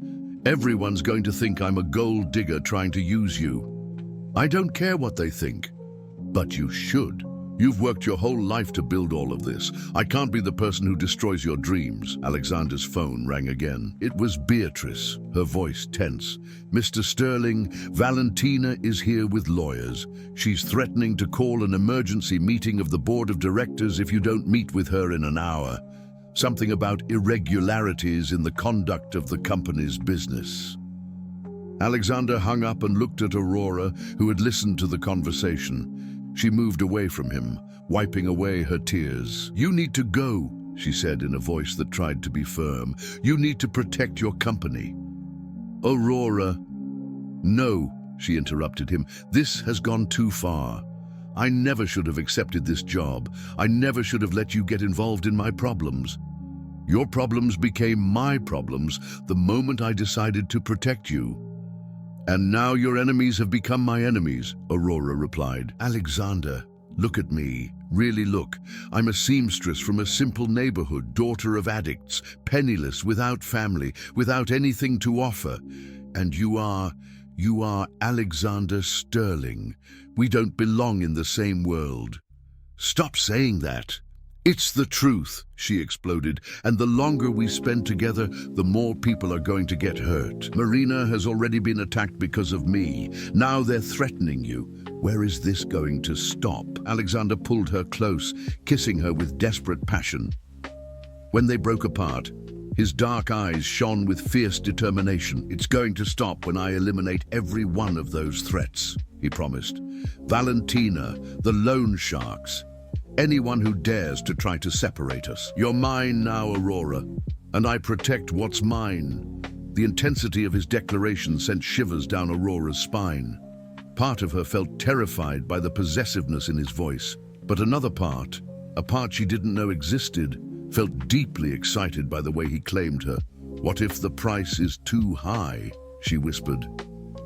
Everyone's going to think I'm a gold digger trying to use you. I don't care what they think, but you should. You've worked your whole life to build all of this. I can't be the person who destroys your dreams. Alexander's phone rang again. It was Beatrice, her voice tense. Mr. Sterling, Valentina is here with lawyers. She's threatening to call an emergency meeting of the board of directors if you don't meet with her in an hour. Something about irregularities in the conduct of the company's business. Alexander hung up and looked at Aurora, who had listened to the conversation. She moved away from him, wiping away her tears. You need to go, she said in a voice that tried to be firm. You need to protect your company. Aurora. No, she interrupted him. This has gone too far. I never should have accepted this job. I never should have let you get involved in my problems. Your problems became my problems the moment I decided to protect you. And now your enemies have become my enemies, Aurora replied. Alexander, look at me. Really look. I'm a seamstress from a simple neighborhood, daughter of addicts, penniless, without family, without anything to offer. And you are Alexander Sterling. We don't belong in the same world. Stop saying that. It's the truth, she exploded, and the longer we spend together, the more people are going to get hurt. Marina has already been attacked because of me. Now they're threatening you. Where is this going to stop? Alexander pulled her close, kissing her with desperate passion. When they broke apart, his dark eyes shone with fierce determination. It's going to stop when I eliminate every one of those threats, he promised. Valentina, the loan sharks, anyone who dares to try to separate us. You're mine now, Aurora, and I protect what's mine. The intensity of his declaration sent shivers down Aurora's spine. Part of her felt terrified by the possessiveness in his voice, but another part, a part she didn't know existed, felt deeply excited by the way he claimed her. What if the price is too high? She whispered.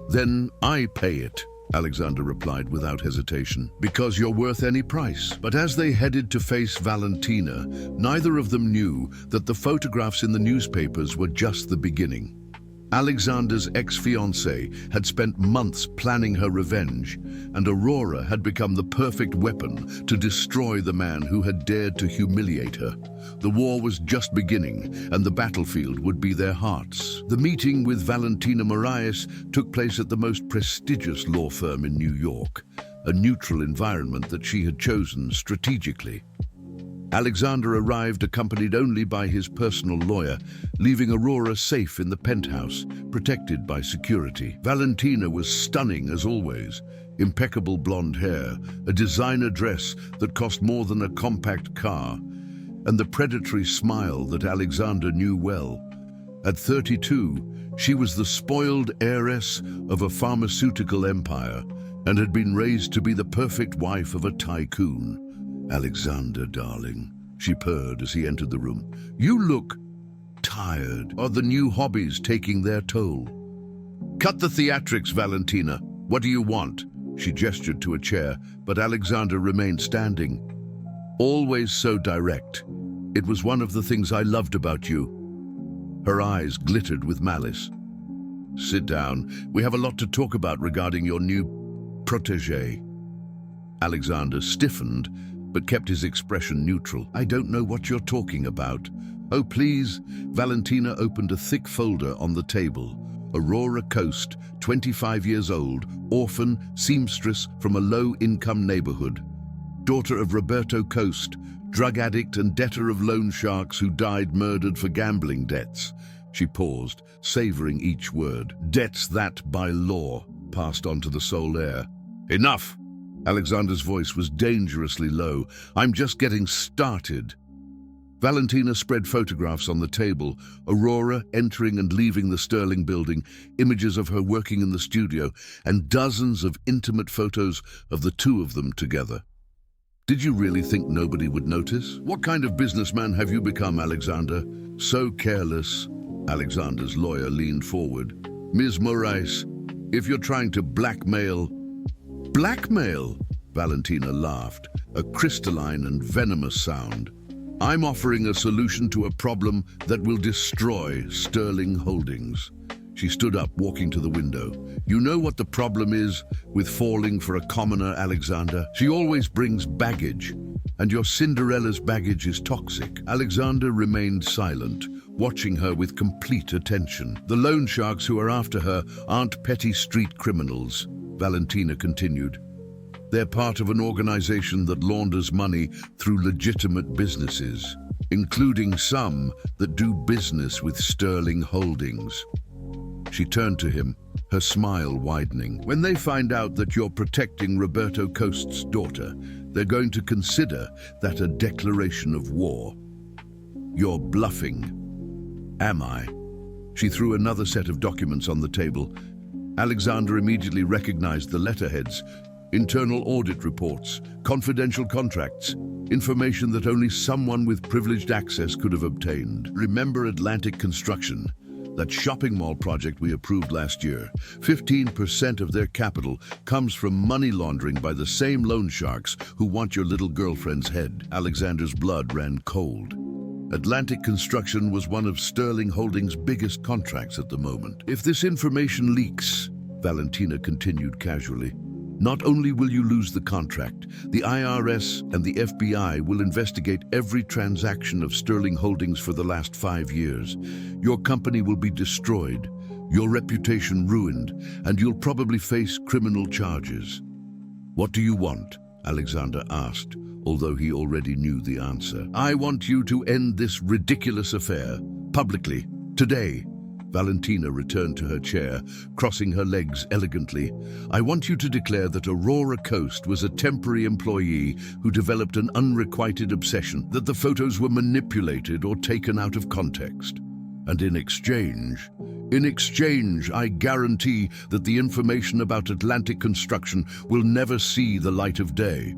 Then I pay it, Alexander replied without hesitation, because you're worth any price. But as they headed to face Valentina, neither of them knew that the photographs in the newspapers were just the beginning. Alexander's ex-fiancée had spent months planning her revenge, and Aurora had become the perfect weapon to destroy the man who had dared to humiliate her. The war was just beginning, and the battlefield would be their hearts. The meeting with Valentina Moraes took place at the most prestigious law firm in New York, a neutral environment that she had chosen strategically. Alexander arrived accompanied only by his personal lawyer, leaving Aurora safe in the penthouse, protected by security. Valentina was stunning as always. Impeccable blonde hair, a designer dress that cost more than a compact car, and the predatory smile that Alexander knew well. At 32, she was the spoiled heiress of a pharmaceutical empire and had been raised to be the perfect wife of a tycoon. Alexander, darling, she purred as he entered the room. You look tired. Are the new hobbies taking their toll? Cut the theatrics, Valentina. What do you want? She gestured to a chair, but Alexander remained standing. Always so direct. It was one of the things I loved about you. Her eyes glittered with malice. Sit down. We have a lot to talk about regarding your new protégé. Alexander stiffened, but kept his expression neutral. I don't know what you're talking about. Oh, please. Valentina opened a thick folder on the table. Aurora Coast, 25 years old, orphan, seamstress from a low-income neighborhood. Daughter of Roberto Coast, drug addict and debtor of loan sharks who died murdered for gambling debts. She paused, savoring each word. Debts that, by law, passed on to the sole heir. Enough! Alexander's voice was dangerously low. I'm just getting started. Valentina spread photographs on the table, Aurora entering and leaving the Sterling building, images of her working in the studio, and dozens of intimate photos of the two of them together. Did you really think nobody would notice? What kind of businessman have you become, Alexander? So careless. Alexander's lawyer leaned forward. Ms. Moraes, if you're trying to blackmail... Blackmail? Valentina laughed. a crystalline and venomous sound. I'm offering a solution to a problem that will destroy Sterling Holdings. She stood up, walking to the window. You know what the problem is with falling for a commoner, Alexander? She always brings baggage, and your Cinderella's baggage is toxic. Alexander remained silent, watching her with complete attention. The loan sharks who are after her aren't petty street criminals, Valentina continued. They're part of an organization that launders money through legitimate businesses, including some that do business with Sterling Holdings. She turned to him, her smile widening. When they find out that you're protecting Roberto Coast's daughter, they're going to consider that a declaration of war. You're bluffing. Am I? She threw another set of documents on the table. Alexander immediately recognized the letterheads: internal audit reports, confidential contracts, information that only someone with privileged access could have obtained. Remember Atlantic Construction? That shopping mall project we approved last year. 15% of their capital comes from money laundering by the same loan sharks who want your little girlfriend's head. Alexander's blood ran cold. Atlantic Construction was one of Sterling Holdings' biggest contracts at the moment. If this information leaks, Valentina continued casually, not only will you lose the contract, the IRS and the FBI will investigate every transaction of Sterling Holdings for the last 5 years. Your company will be destroyed, your reputation ruined, and you'll probably face criminal charges. What do you want? Alexander asked, although he already knew the answer. I want you to end this ridiculous affair, publicly, today. Valentina returned to her chair, crossing her legs elegantly. I want you to declare that Aurora Coast was a temporary employee who developed an unrequited obsession, that the photos were manipulated or taken out of context. And in exchange, I guarantee that the information about Atlantic Construction will never see the light of day.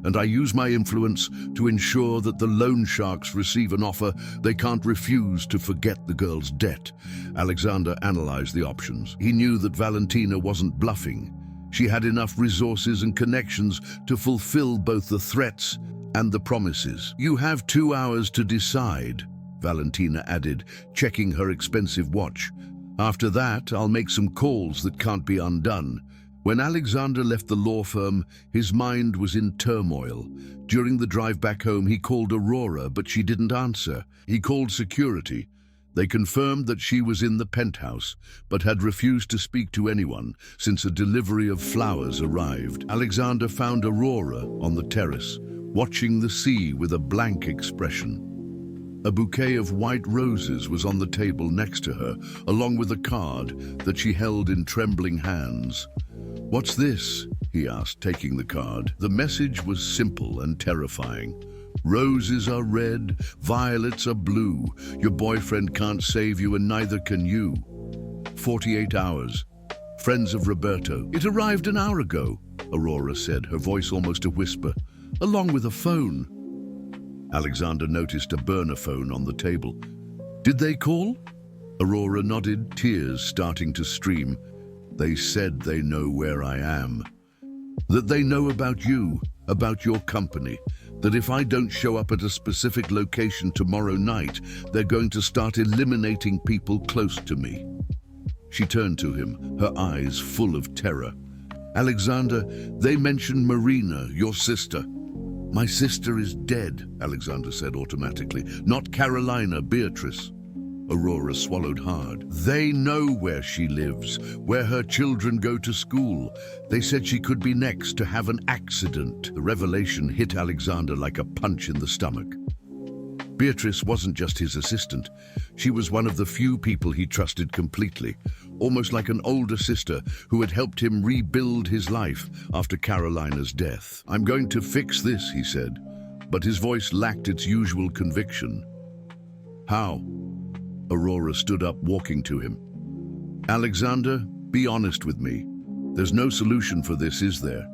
And I use my influence to ensure that the loan sharks receive an offer they can't refuse to forget the girl's debt. Alexander analyzed the options. He knew that Valentina wasn't bluffing. She had enough resources and connections to fulfill both the threats and the promises. You have 2 hours to decide, Valentina added, checking her expensive watch. After that, I'll make some calls that can't be undone. When Alexander left the law firm, his mind was in turmoil. During the drive back home, he called Aurora, but she didn't answer. He called security. They confirmed that she was in the penthouse, but had refused to speak to anyone since a delivery of flowers arrived. Alexander found Aurora on the terrace, watching the sea with a blank expression. A bouquet of white roses was on the table next to her, along with a card that she held in trembling hands. What's this? He asked, taking the card. The message was simple and terrifying. Roses are red, violets are blue. Your boyfriend can't save you and neither can you. 48 hours. Friends of Roberto. It arrived an hour ago, Aurora said, her voice almost a whisper, along with a phone. Alexander noticed a burner phone on the table. Did they call? Aurora nodded, tears starting to stream. They said they know where I am. That they know about you, about your company. That if I don't show up at a specific location tomorrow night, they're going to start eliminating people close to me. She turned to him, her eyes full of terror. Alexander, they mentioned Marina, your sister. My sister is dead, Alexander said automatically. Not Carolina, Beatrice. Aurora swallowed hard. They know where she lives, where her children go to school. They said she could be next to have an accident. The revelation hit Alexander like a punch in the stomach. Beatrice wasn't just his assistant. She was one of the few people he trusted completely, almost like an older sister who had helped him rebuild his life after Carolina's death. I'm going to fix this, he said, but his voice lacked its usual conviction. How? Aurora stood up, walking to him. Alexander, be honest with me. There's no solution for this, is there?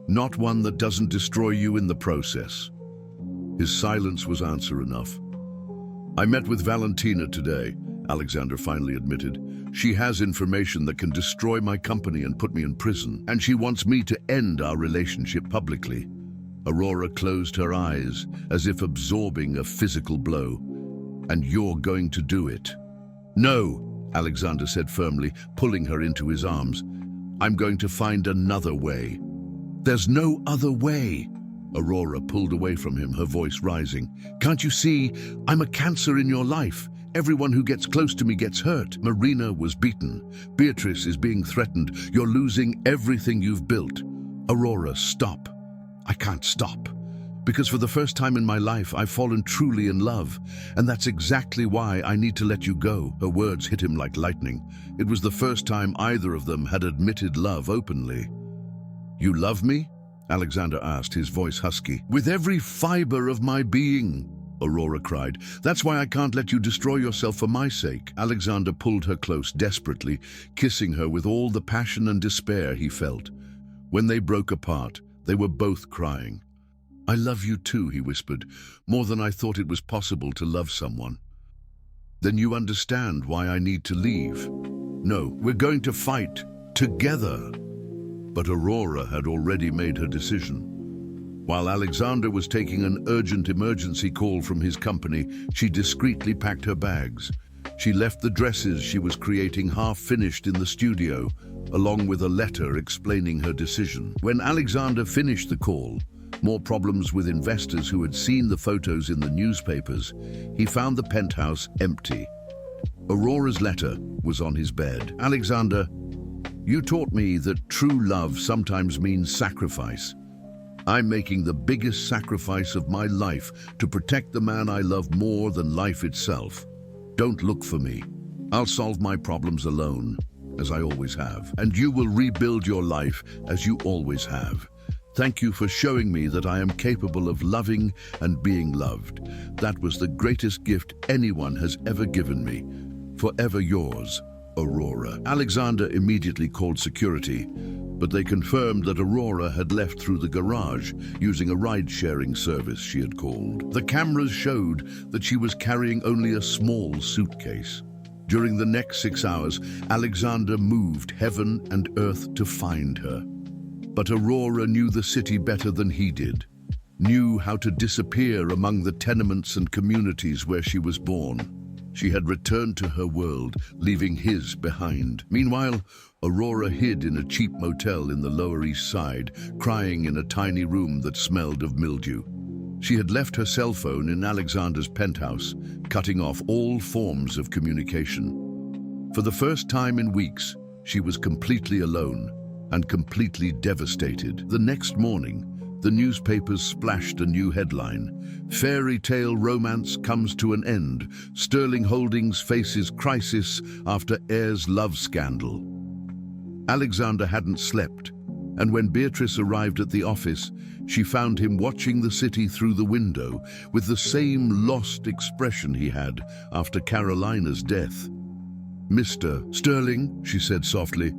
Not one that doesn't destroy you in the process. His silence was answer enough. I met with Valentina today, Alexander finally admitted. She has information that can destroy my company and put me in prison, and she wants me to end our relationship publicly. Aurora closed her eyes, as if absorbing a physical blow. "And you're going to do it." "No," Alexander said firmly, pulling her into his arms. "I'm going to find another way." "There's no other way." Aurora pulled away from him, her voice rising. "Can't you see? I'm a cancer in your life. Everyone who gets close to me gets hurt." Marina was beaten. Beatrice is being threatened. You're losing everything you've built. Aurora, stop. I can't stop. Because for the first time in my life, I've fallen truly in love. And that's exactly why I need to let you go. Her words hit him like lightning. It was the first time either of them had admitted love openly. "You love me?" Alexander asked, his voice husky. "With every fiber of my being," Aurora cried. "That's why I can't let you destroy yourself for my sake." Alexander pulled her close desperately, kissing her with all the passion and despair he felt. When they broke apart, they were both crying. "I love you too," he whispered, "more than I thought it was possible to love someone." "Then you understand why I need to leave." "No, we're going to fight together." But Aurora had already made her decision. While Alexander was taking an urgent emergency call from his company, she discreetly packed her bags. She left the dresses she was creating half-finished in the studio, along with a letter explaining her decision. When Alexander finished the call, more problems with investors who had seen the photos in the newspapers, he found the penthouse empty. Aurora's letter was on his bed. "Alexander, you taught me that true love sometimes means sacrifice. I'm making the biggest sacrifice of my life to protect the man I love more than life itself. Don't look for me. I'll solve my problems alone, as I always have. And you will rebuild your life as you always have. Thank you for showing me that I am capable of loving and being loved. That was the greatest gift anyone has ever given me. Forever yours, Aurora." Alexander immediately called security, but they confirmed that Aurora had left through the garage using a ride-sharing service she had called. The cameras showed that she was carrying only a small suitcase. During the next 6 hours, Alexander moved heaven and earth to find her. But Aurora knew the city better than he did, knew how to disappear among the tenements and communities where she was born. She had returned to her world, leaving his behind. Meanwhile, Aurora hid in a cheap motel in the Lower East Side, crying in a tiny room that smelled of mildew. She had left her cell phone in Alexander's penthouse, cutting off all forms of communication. For the first time in weeks, she was completely alone and completely devastated. The next morning, the newspapers splashed a new headline. "Fairy tale romance comes to an end. Sterling Holdings faces crisis after heir's love scandal." Alexander hadn't slept, and when Beatrice arrived at the office, she found him watching the city through the window with the same lost expression he had after Carolina's death. "Mr. Sterling," she said softly,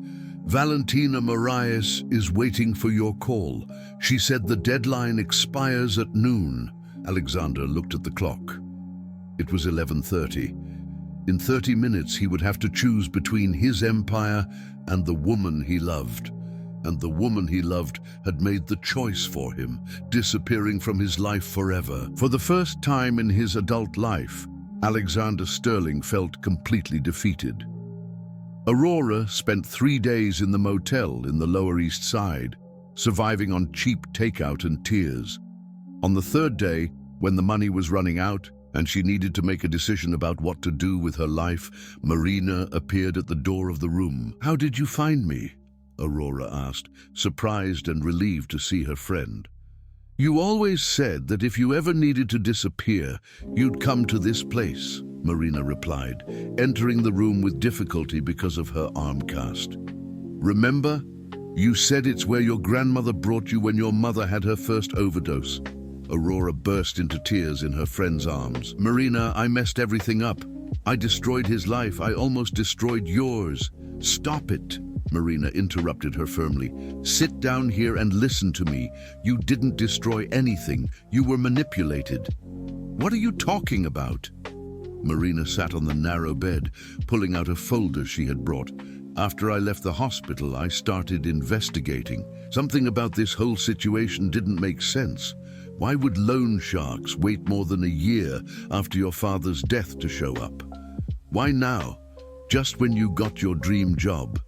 "Valentina Moraes is waiting for your call. She said the deadline expires at noon." Alexander looked at the clock. It was 11:30. In 30 minutes, he would have to choose between his empire and the woman he loved. And the woman he loved had made the choice for him, disappearing from his life forever. For the first time in his adult life, Alexander Sterling felt completely defeated. Aurora spent 3 days in the motel in the Lower East Side, surviving on cheap takeout and tears. On the 3rd day, when the money was running out and she needed to make a decision about what to do with her life, Marina appeared at the door of the room. "How did you find me?" Aurora asked, surprised and relieved to see her friend. "You always said that if you ever needed to disappear, you'd come to this place," Marina replied, entering the room with difficulty because of her arm cast. "Remember? You said it's where your grandmother brought you when your mother had her first overdose." Aurora burst into tears in her friend's arms. "Marina, I messed everything up. I destroyed his life. I almost destroyed yours." "Stop it," Marina interrupted her firmly. "Sit down here and listen to me. You didn't destroy anything. You were manipulated." "What are you talking about?" Marina sat on the narrow bed, pulling out a folder she had brought. After I left the hospital, I started investigating. Something about this whole situation didn't make sense. Why would loan sharks wait more than a year after your father's death to show up? Why now, just when you got your dream job?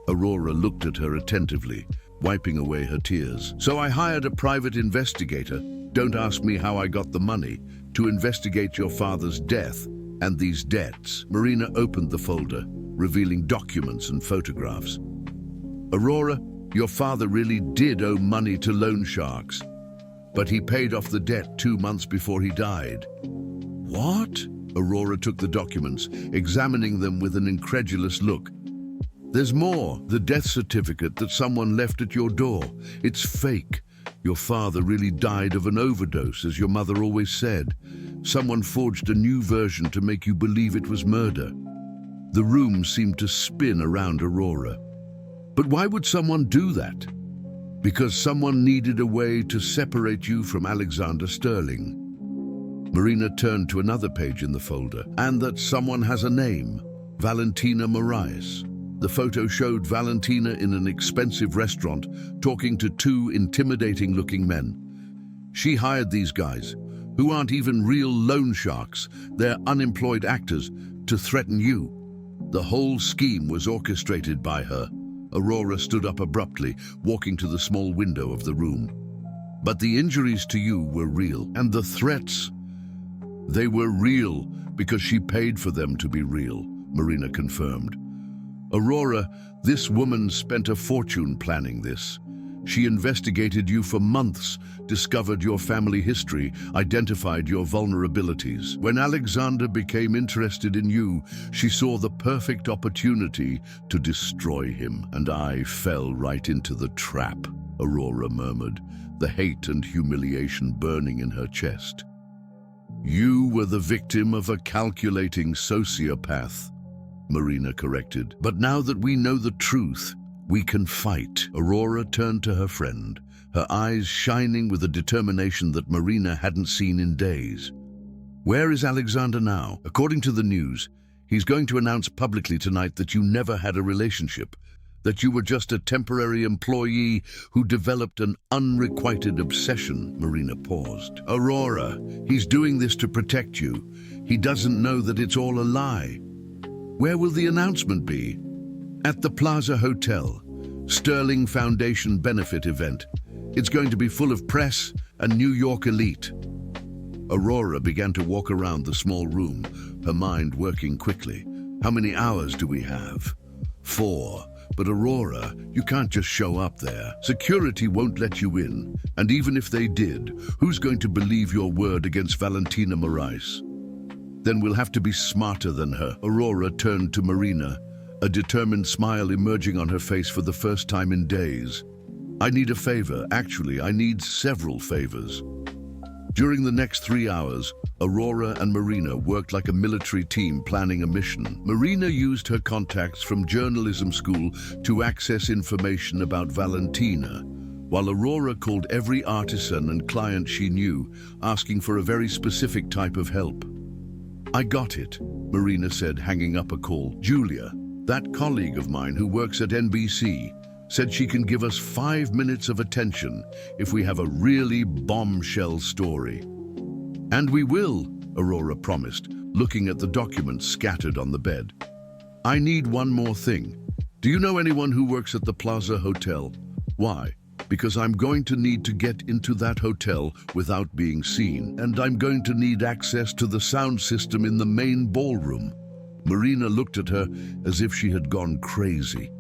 Aurora looked at her attentively, wiping away her tears. So I hired a private investigator, don't ask me how I got the money, to investigate your father's death and these debts. Marina opened the folder, revealing documents and photographs. Aurora, your father really did owe money to loan sharks, but he paid off the debt 2 months before he died. What? Aurora took the documents, examining them with an incredulous look. There's more. The death certificate that someone left at your door. It's fake. Your father really died of an overdose, as your mother always said. Someone forged a new version to make you believe it was murder. The room seemed to spin around Aurora. But why would someone do that? Because someone needed a way to separate you from Alexander Sterling. Marina turned to another page in the folder, and that someone has a name, Valentina Morais. The photo showed Valentina in an expensive restaurant talking to 2 intimidating-looking men. She hired these guys, who aren't even real loan sharks, they're unemployed actors, to threaten you. The whole scheme was orchestrated by her. Aurora stood up abruptly, walking to the small window of the room. But the injuries to you were real, and the threats, they were real because she paid for them to be real, Marina confirmed. Aurora, this woman spent a fortune planning this. She investigated you for months, discovered your family history, identified your vulnerabilities. When Alexander became interested in you, she saw the perfect opportunity to destroy him. And I fell right into the trap, Aurora murmured, the hate and humiliation burning in her chest. You were the victim of a calculating sociopath, Marina corrected. But now that we know the truth, we can fight. Aurora turned to her friend, her eyes shining with a determination that Marina hadn't seen in days. Where is Alexander now? According to the news, he's going to announce publicly tonight that you never had a relationship, that you were just a temporary employee who developed an unrequited obsession. Marina paused. Aurora, he's doing this to protect you. He doesn't know that it's all a lie. Where will the announcement be? At the Plaza Hotel, Sterling Foundation benefit event. It's going to be full of press and New York elite. Aurora began to walk around the small room, her mind working quickly. How many hours do we have? 4. But Aurora, you can't just show up there. Security won't let you in. And even if they did, who's going to believe your word against Valentina Morais? Then we'll have to be smarter than her. Aurora turned to Marina, a determined smile emerging on her face for the first time in days. I need a favor. Actually, I need several favors. During the next 3 hours, Aurora and Marina worked like a military team planning a mission. Marina used her contacts from journalism school to access information about Valentina, while Aurora called every artisan and client she knew, asking for a very specific type of help. I got it, Marina said, hanging up a call. Julia, that colleague of mine who works at NBC, said she can give us 5 minutes of attention if we have a really bombshell story. And we will, Aurora promised, looking at the documents scattered on the bed. I need one more thing. Do you know anyone who works at the Plaza Hotel? Why? Because I'm going to need to get into that hotel without being seen, and I'm going to need access to the sound system in the main ballroom. Marina looked at her as if she had gone crazy.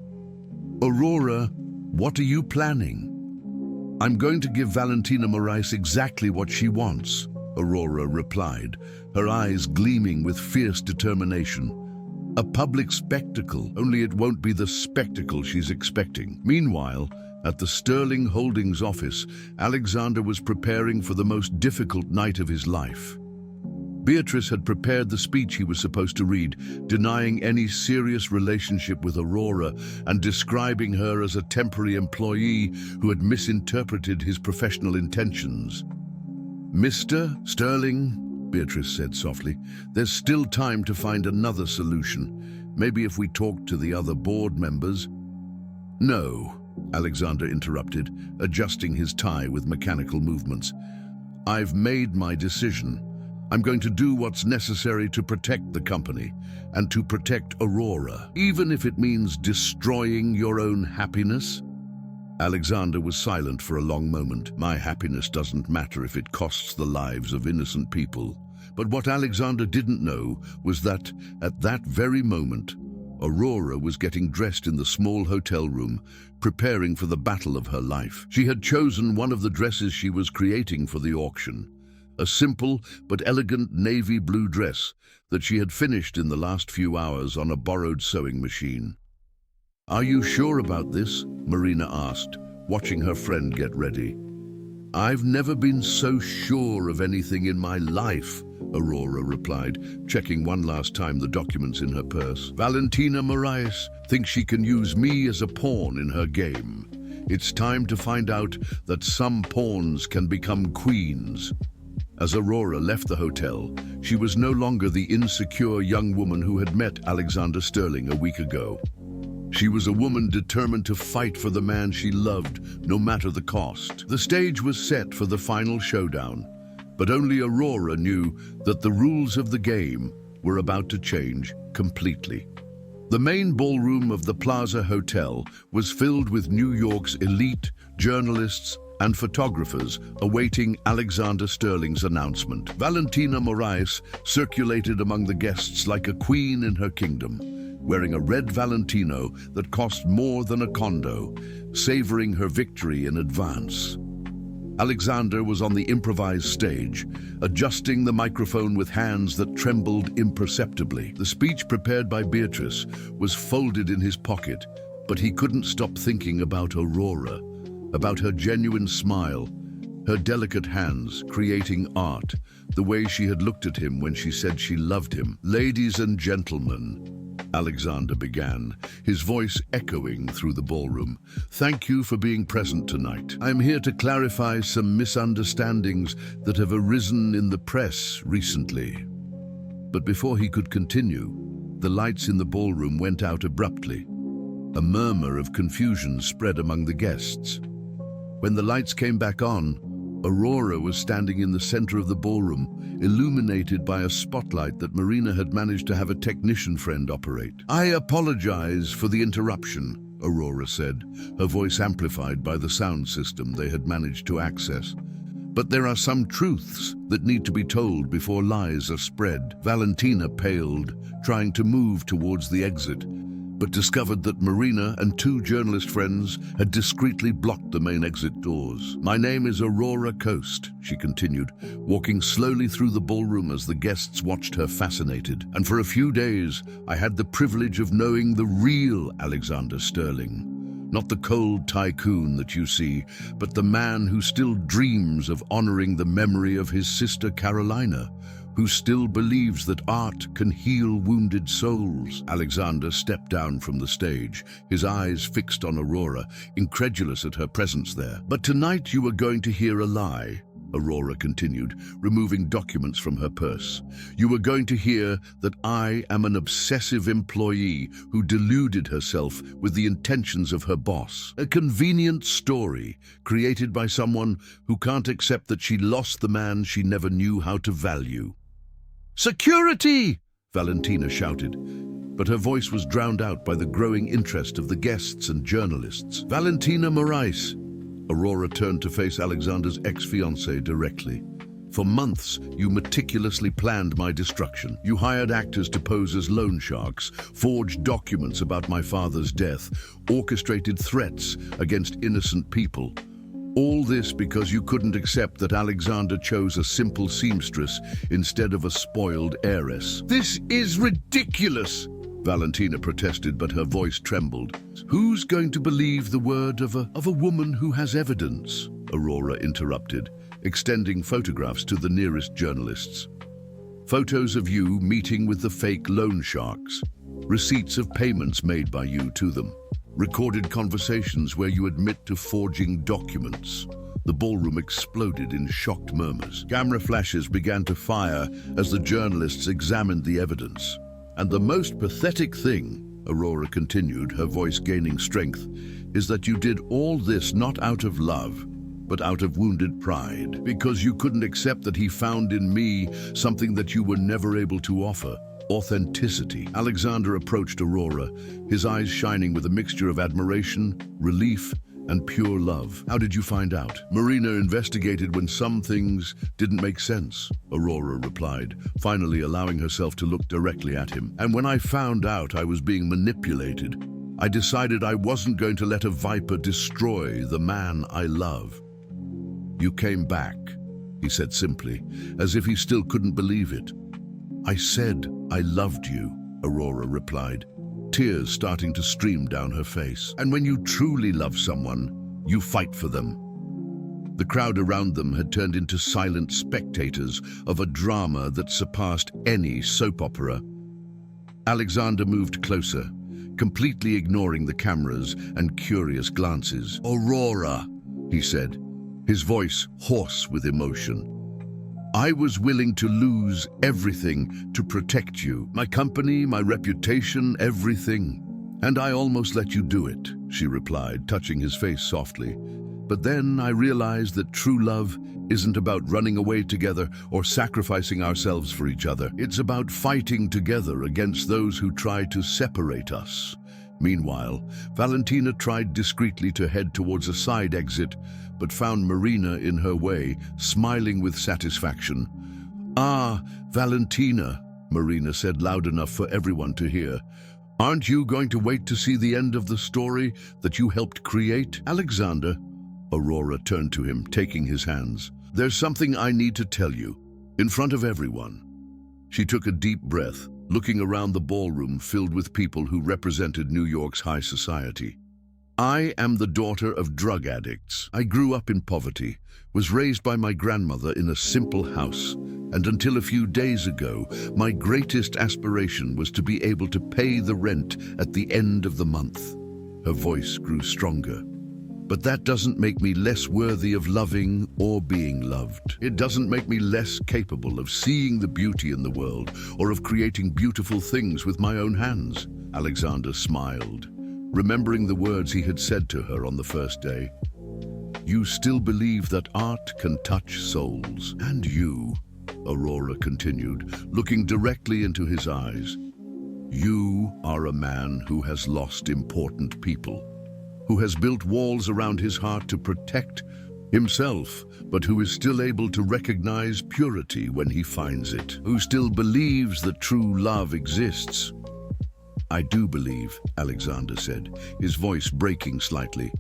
Aurora, what are you planning? I'm going to give Valentina Morais exactly what she wants, Aurora replied, her eyes gleaming with fierce determination. A public spectacle, only it won't be the spectacle she's expecting. Meanwhile, at the Sterling Holdings office, Alexander was preparing for the most difficult night of his life. Beatrice had prepared the speech he was supposed to read, denying any serious relationship with Aurora and describing her as a temporary employee who had misinterpreted his professional intentions. Mr. Sterling, Beatrice said softly, there's still time to find another solution. Maybe if we talked to the other board members? No, Alexander interrupted, adjusting his tie with mechanical movements. I've made my decision. I'm going to do what's necessary to protect the company and to protect Aurora, even if it means destroying your own happiness. Alexander was silent for a long moment. My happiness doesn't matter if it costs the lives of innocent people. But what Alexander didn't know was that, at that very moment, Aurora was getting dressed in the small hotel room, preparing for the battle of her life. She had chosen one of the dresses she was creating for the auction, a simple but elegant navy blue dress that she had finished in the last few hours on a borrowed sewing machine. "Are you sure about this?" Marina asked, watching her friend get ready. "I've never been so sure of anything in my life," Aurora replied, checking one last time the documents in her purse. "Valentina Moraes thinks she can use me as a pawn in her game. It's time to find out that some pawns can become queens." As Aurora left the hotel, she was no longer the insecure young woman who had met Alexander Sterling a week ago. She was a woman determined to fight for the man she loved, no matter the cost. The stage was set for the final showdown, but only Aurora knew that the rules of the game were about to change completely. The main ballroom of the Plaza Hotel was filled with New York's elite, journalists, and photographers awaiting Alexander Sterling's announcement. Valentina Moraes circulated among the guests like a queen in her kingdom, wearing a red Valentino that cost more than a condo, savoring her victory in advance. Alexander was on the improvised stage, adjusting the microphone with hands that trembled imperceptibly. The speech prepared by Beatrice was folded in his pocket, but he couldn't stop thinking about Aurora, about her genuine smile, her delicate hands creating art, the way she had looked at him when she said she loved him. "Ladies and gentlemen," Alexander began, his voice echoing through the ballroom, "thank you for being present tonight. I'm here to clarify some misunderstandings that have arisen in the press recently." But before he could continue, the lights in the ballroom went out abruptly. A murmur of confusion spread among the guests. When the lights came back on, Aurora was standing in the center of the ballroom, illuminated by a spotlight that Marina had managed to have a technician friend operate. "I apologize for the interruption," Aurora said, her voice amplified by the sound system they had managed to access. "But there are some truths that need to be told before lies are spread." Valentina paled, trying to move towards the exit, but discovered that Marina and two journalist friends had discreetly blocked the main exit doors. "My name is Aurora Coast," she continued, walking slowly through the ballroom as the guests watched her fascinated. "And for a few days, I had the privilege of knowing the real Alexander Sterling. Not the cold tycoon that you see, but the man who still dreams of honoring the memory of his sister Carolina, who still believes that art can heal wounded souls." Alexander stepped down from the stage, his eyes fixed on Aurora, incredulous at her presence there. "But tonight you are going to hear a lie," Aurora continued, removing documents from her purse. "You are going to hear that I am an obsessive employee who deluded herself with the intentions of her boss. A convenient story created by someone who can't accept that she lost the man she never knew how to value." "Security!" Valentina shouted, but her voice was drowned out by the growing interest of the guests and journalists. "Valentina Moraes," Aurora turned to face Alexander's ex-fiancée directly. "For months, you meticulously planned my destruction. You hired actors to pose as loan sharks, forged documents about my father's death, orchestrated threats against innocent people. All this because you couldn't accept that Alexander chose a simple seamstress instead of a spoiled heiress." "This is ridiculous!" Valentina protested, but her voice trembled. "Who's going to believe the word of a woman who has evidence?" Aurora interrupted, extending photographs to the nearest journalists. "Photos of you meeting with the fake loan sharks, receipts of payments made by you to them, recorded conversations where you admit to forging documents." The ballroom exploded in shocked murmurs. Camera flashes began to fire as the journalists examined the evidence. And the most pathetic thing, Aurora continued, her voice gaining strength, is that you did all this not out of love, but out of wounded pride, because you couldn't accept that he found in me something that you were never able to offer: authenticity. Alexander approached Aurora, his eyes shining with a mixture of admiration, relief, and pure love. How did you find out? Marina investigated when some things didn't make sense, Aurora replied, finally allowing herself to look directly at him. And when I found out I was being manipulated, I decided I wasn't going to let a viper destroy the man I love. You came back, he said simply, as if he still couldn't believe it. I said I loved you, Aurora replied, tears starting to stream down her face. And when you truly love someone, you fight for them. The crowd around them had turned into silent spectators of a drama that surpassed any soap opera. Alexander moved closer, completely ignoring the cameras and curious glances. Aurora, he said, his voice hoarse with emotion. I was willing to lose everything to protect you. My company, my reputation, everything. And I almost let you do it, she replied, touching his face softly. But then I realized that true love isn't about running away together or sacrificing ourselves for each other. It's about fighting together against those who try to separate us. Meanwhile, Valentina tried discreetly to head towards a side exit, but found Marina in her way, smiling with satisfaction. Ah, Valentina, Marina said loud enough for everyone to hear. Aren't you going to wait to see the end of the story that you helped create? Alexander, Aurora turned to him, taking his hands. There's something I need to tell you, in front of everyone. She took a deep breath, looking around the ballroom filled with people who represented New York's high society. I am the daughter of drug addicts. I grew up in poverty, was raised by my grandmother in a simple house, and until a few days ago, my greatest aspiration was to be able to pay the rent at the end of the month. Her voice grew stronger. But that doesn't make me less worthy of loving or being loved. It doesn't make me less capable of seeing the beauty in the world or of creating beautiful things with my own hands. Alexander smiled, remembering the words he had said to her on the first day. You still believe that art can touch souls. And you, Aurora continued, looking directly into his eyes. You are a man who has lost important people, who has built walls around his heart to protect himself, but who is still able to recognize purity when he finds it, who still believes that true love exists. I do believe, Alexander said, his voice breaking slightly,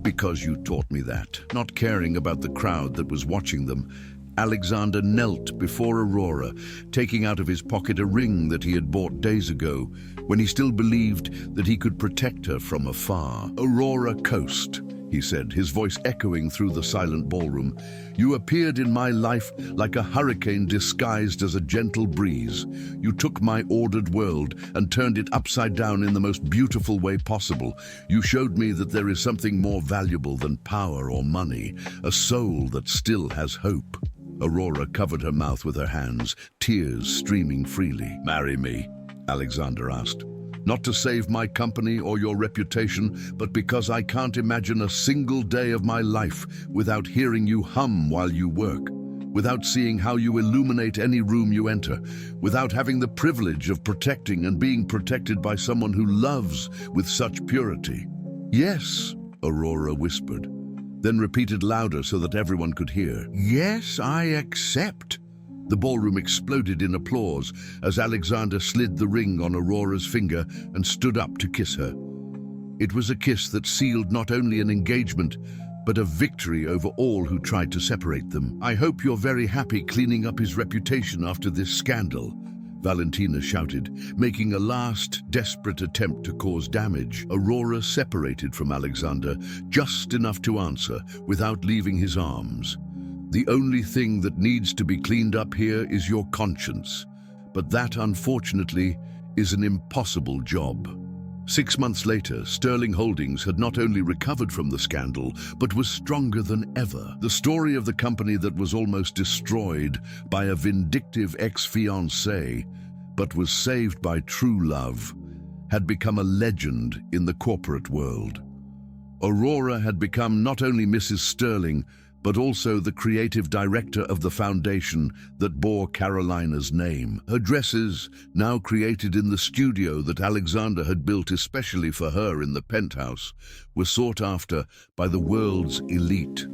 because you taught me that. Not caring about the crowd that was watching them, Alexander knelt before Aurora, taking out of his pocket a ring that he had bought days ago, when he still believed that he could protect her from afar. Aurora Coast, he said, his voice echoing through the silent ballroom. You appeared in my life like a hurricane disguised as a gentle breeze. You took my ordered world and turned it upside down in the most beautiful way possible. You showed me that there is something more valuable than power or money, a soul that still has hope. Aurora covered her mouth with her hands, tears streaming freely. Marry me, Alexander asked. Not to save my company or your reputation, but because I can't imagine a single day of my life without hearing you hum while you work, without seeing how you illuminate any room you enter, without having the privilege of protecting and being protected by someone who loves with such purity. Yes, Aurora whispered, then repeated louder so that everyone could hear. Yes, I accept. The ballroom exploded in applause as Alexander slid the ring on Aurora's finger and stood up to kiss her. It was a kiss that sealed not only an engagement, but a victory over all who tried to separate them. I hope you're very happy cleaning up his reputation after this scandal, Valentina shouted, making a last, desperate attempt to cause damage. Aurora separated from Alexander just enough to answer, without leaving his arms. The only thing that needs to be cleaned up here is your conscience, but that, unfortunately, is an impossible job. 6 months later, Sterling Holdings had not only recovered from the scandal, but was stronger than ever. The story of the company that was almost destroyed by a vindictive ex-fiancé but was saved by true love, had become a legend in the corporate world. Aurora had become not only Mrs. Sterling, but also the creative director of the foundation that bore Carolina's name. Her dresses, now created in the studio that Alexander had built especially for her in the penthouse, were sought after by the world's elite.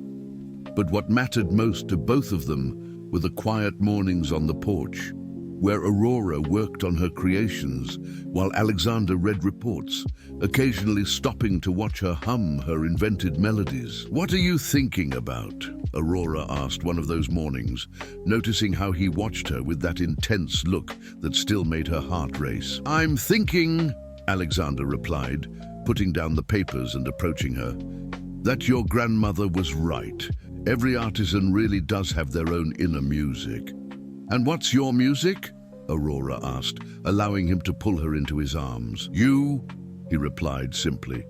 But what mattered most to both of them were the quiet mornings on the porch, where Aurora worked on her creations while Alexander read reports, occasionally stopping to watch her hum her invented melodies. "What are you thinking about?" Aurora asked one of those mornings, noticing how he watched her with that intense look that still made her heart race. "I'm thinking," Alexander replied, putting down the papers and approaching her, "that your grandmother was right. Every artisan really does have their own inner music." "And what's your music?" Aurora asked, allowing him to pull her into his arms. "You," he replied simply.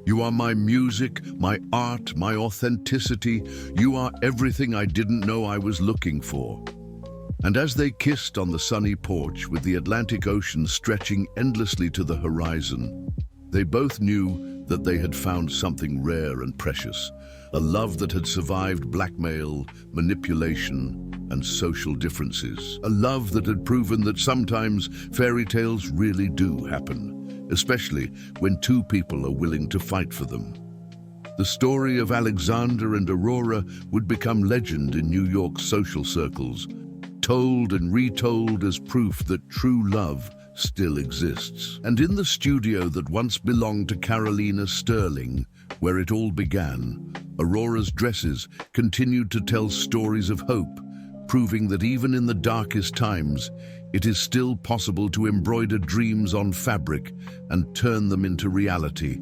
"You are my music, my art, my authenticity. You are everything I didn't know I was looking for." And as they kissed on the sunny porch with the Atlantic Ocean stretching endlessly to the horizon, they both knew that they had found something rare and precious, a love that had survived blackmail, manipulation, and social differences. A love that had proven that sometimes fairy tales really do happen, especially when two people are willing to fight for them. The story of Alexander and Aurora would become legend in New York's social circles, told and retold as proof that true love still exists. And in the studio that once belonged to Carolina Sterling, where it all began, Aurora's dresses continued to tell stories of hope, proving that even in the darkest times, it is still possible to embroider dreams on fabric and turn them into reality.